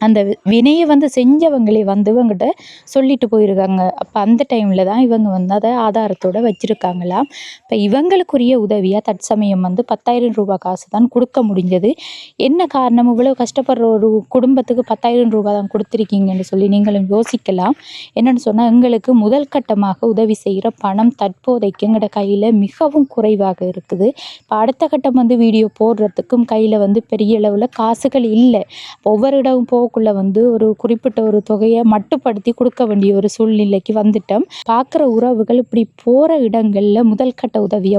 அந்த வினையை வந்து செஞ்சவங்களே வந்து இவங்ககிட்ட சொல்லிட்டு போயிருக்காங்க. அப்போ அந்த டைமில் தான் இவங்க வந்து அதை ஆதாரத்தோடு வச்சுருக்காங்களாம். இப்போ இவங்களுக்குரிய உதவியாக தற்சமயம் வந்து 10,000 ரூபாய் காசு தான் கொடுக்க முடிஞ்சது. என்ன காரணம், இவ்வளோ கஷ்டப்படுற ஒரு குடும்பத்துக்கு 10,000 ரூபாய் தான் கொடுத்துருக்கீங்கன்னு சொல்லி நீங்களும் யோசிக்கலாம். என்னென்னு சொன்னால் எங்களுக்கு முதல் கட்டமாக உதவி செய்கிற பணம் தற்போதைக்கு எங்களோட கையில் மிகவும் குறைவாக இருக்குது. இப்போ அடுத்த கட்டம் வந்து வீடியோ போடுறதுக்கும் கையில் வந்து பெரிய அளவில் காசுகள் இல்லை. ஒவ்வொரு இடமும் போக்குள்ள வந்து ஒரு குறிப்பிட்ட ஒரு தொகையை மட்டுப்படுத்தி கொடுக்க வேண்டிய ஒரு சூழ்நிலைக்கு வந்துட்டோம். பார்க்குற உறவுகள் இப்படி போகிற இடங்களில் முதல் கட்ட உதவி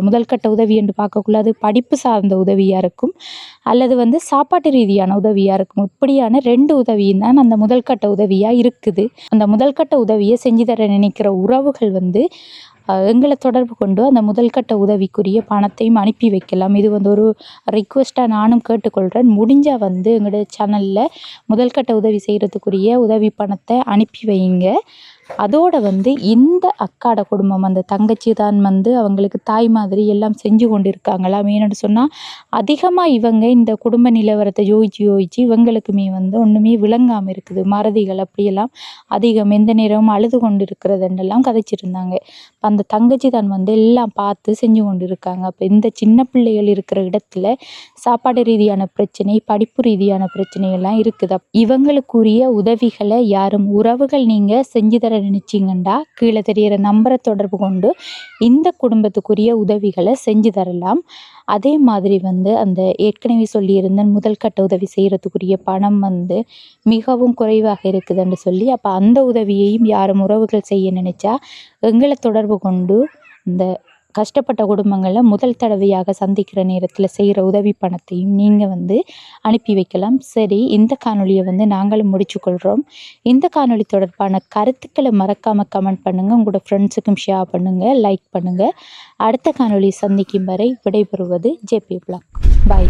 என்று பார்க்கக்குள்ள அது படிப்பு சார்ந்த உதவியாக இருக்கும், அல்லது வந்து சாப்பாட்டு ரீதியான உதவியாக இருக்கும். இப்படியான 2 உதவியும் தான் அந்த முதல் கட்ட உதவியாக இருக்குது. அந்த முதல் கட்ட உதவியை செஞ்சு தர நினைக்கிற உறவுகள் வந்து எங்களை தொடர்பு கொண்டு அந்த முதல் கட்ட உதவிக்குரிய பணத்தையும் அனுப்பி வைக்கலாம். இது வந்து ஒரு ரிக்வெஸ்ட்டாக நானும் கேட்டுக்கொள்கிறேன். முடிஞ்சால் வந்து எங்களோட சேனலில் முதல் கட்ட உதவி செய்கிறதுக்குரிய உதவி பணத்தை அனுப்பி வைங்க. அதோடு வந்து இந்த அக்காட குடும்பம், அந்த தங்கச்சி தான் வந்து அவங்களுக்கு தாய் மாதிரி எல்லாம் செஞ்சு கொண்டு இருக்காங்களாம். ஏன்னு சொன்னால் அதிகமாக இவங்க இந்த குடும்ப நிலவரத்தை யோசிச்சு இவங்களுக்குமே வந்து ஒன்றுமே விளங்காமல் இருக்குது. மறதிகள் அப்படியெல்லாம் அதிகம், எந்த நேரமும் அழுது கொண்டு இருக்கிறதுன்னெல்லாம் கதைச்சிருந்தாங்க. அந்த தங்கச்சி தான் வந்து எல்லாம் பார்த்து செஞ்சு கொண்டு இருக்காங்க. அப்போ இந்த சின்ன பிள்ளைகள் இருக்கிற இடத்துல சாப்பாடு ரீதியான பிரச்சனை, படிப்பு ரீதியான பிரச்சனைகள்லாம் இருக்குது. இவங்களுக்குரிய உதவிகளை யாரும் உறவுகள் நீங்கள் செஞ்சு தர நினைச்சிங்கண்டா கீழே தெரிகிற நம்பரை தொடர்பு கொண்டு இந்த குடும்பத்துக்குரிய உதவிகளை செஞ்சு தரலாம். அதே மாதிரி வந்து அந்த ஏற்கனவே சொல்லியிருந்த முதல் கட்ட உதவி செய்கிறதுக்குரிய பணம் வந்து மிகவும் குறைவாக இருக்குதுன்னு சொல்லி, அப்போ அந்த உதவியையும் யாரும் உறவுகள் செய்ய நினைச்சா எங்களை தொடர்பு கொண்டு இந்த கஷ்டப்பட்ட குடும்பங்களில் முதல் தடவையாக சந்திக்கிற நேரத்தில் செய்கிற உதவி பணத்தையும் நீங்கள் வந்து அனுப்பி வைக்கலாம். சரி, இந்த காணொலியை வந்து நாங்களும் முடிச்சுக்கொள்கிறோம். இந்த காணொலி தொடர்பான கருத்துக்களை மறக்காமல் கமெண்ட் பண்ணுங்கள், உங்களோட ஃப்ரெண்ட்ஸுக்கும் ஷேர் பண்ணுங்கள், லைக் பண்ணுங்கள். அடுத்த காணொலி சந்திக்கும் வரை விடைபெறுவது ஜேபி ப்ளாக். பாய்.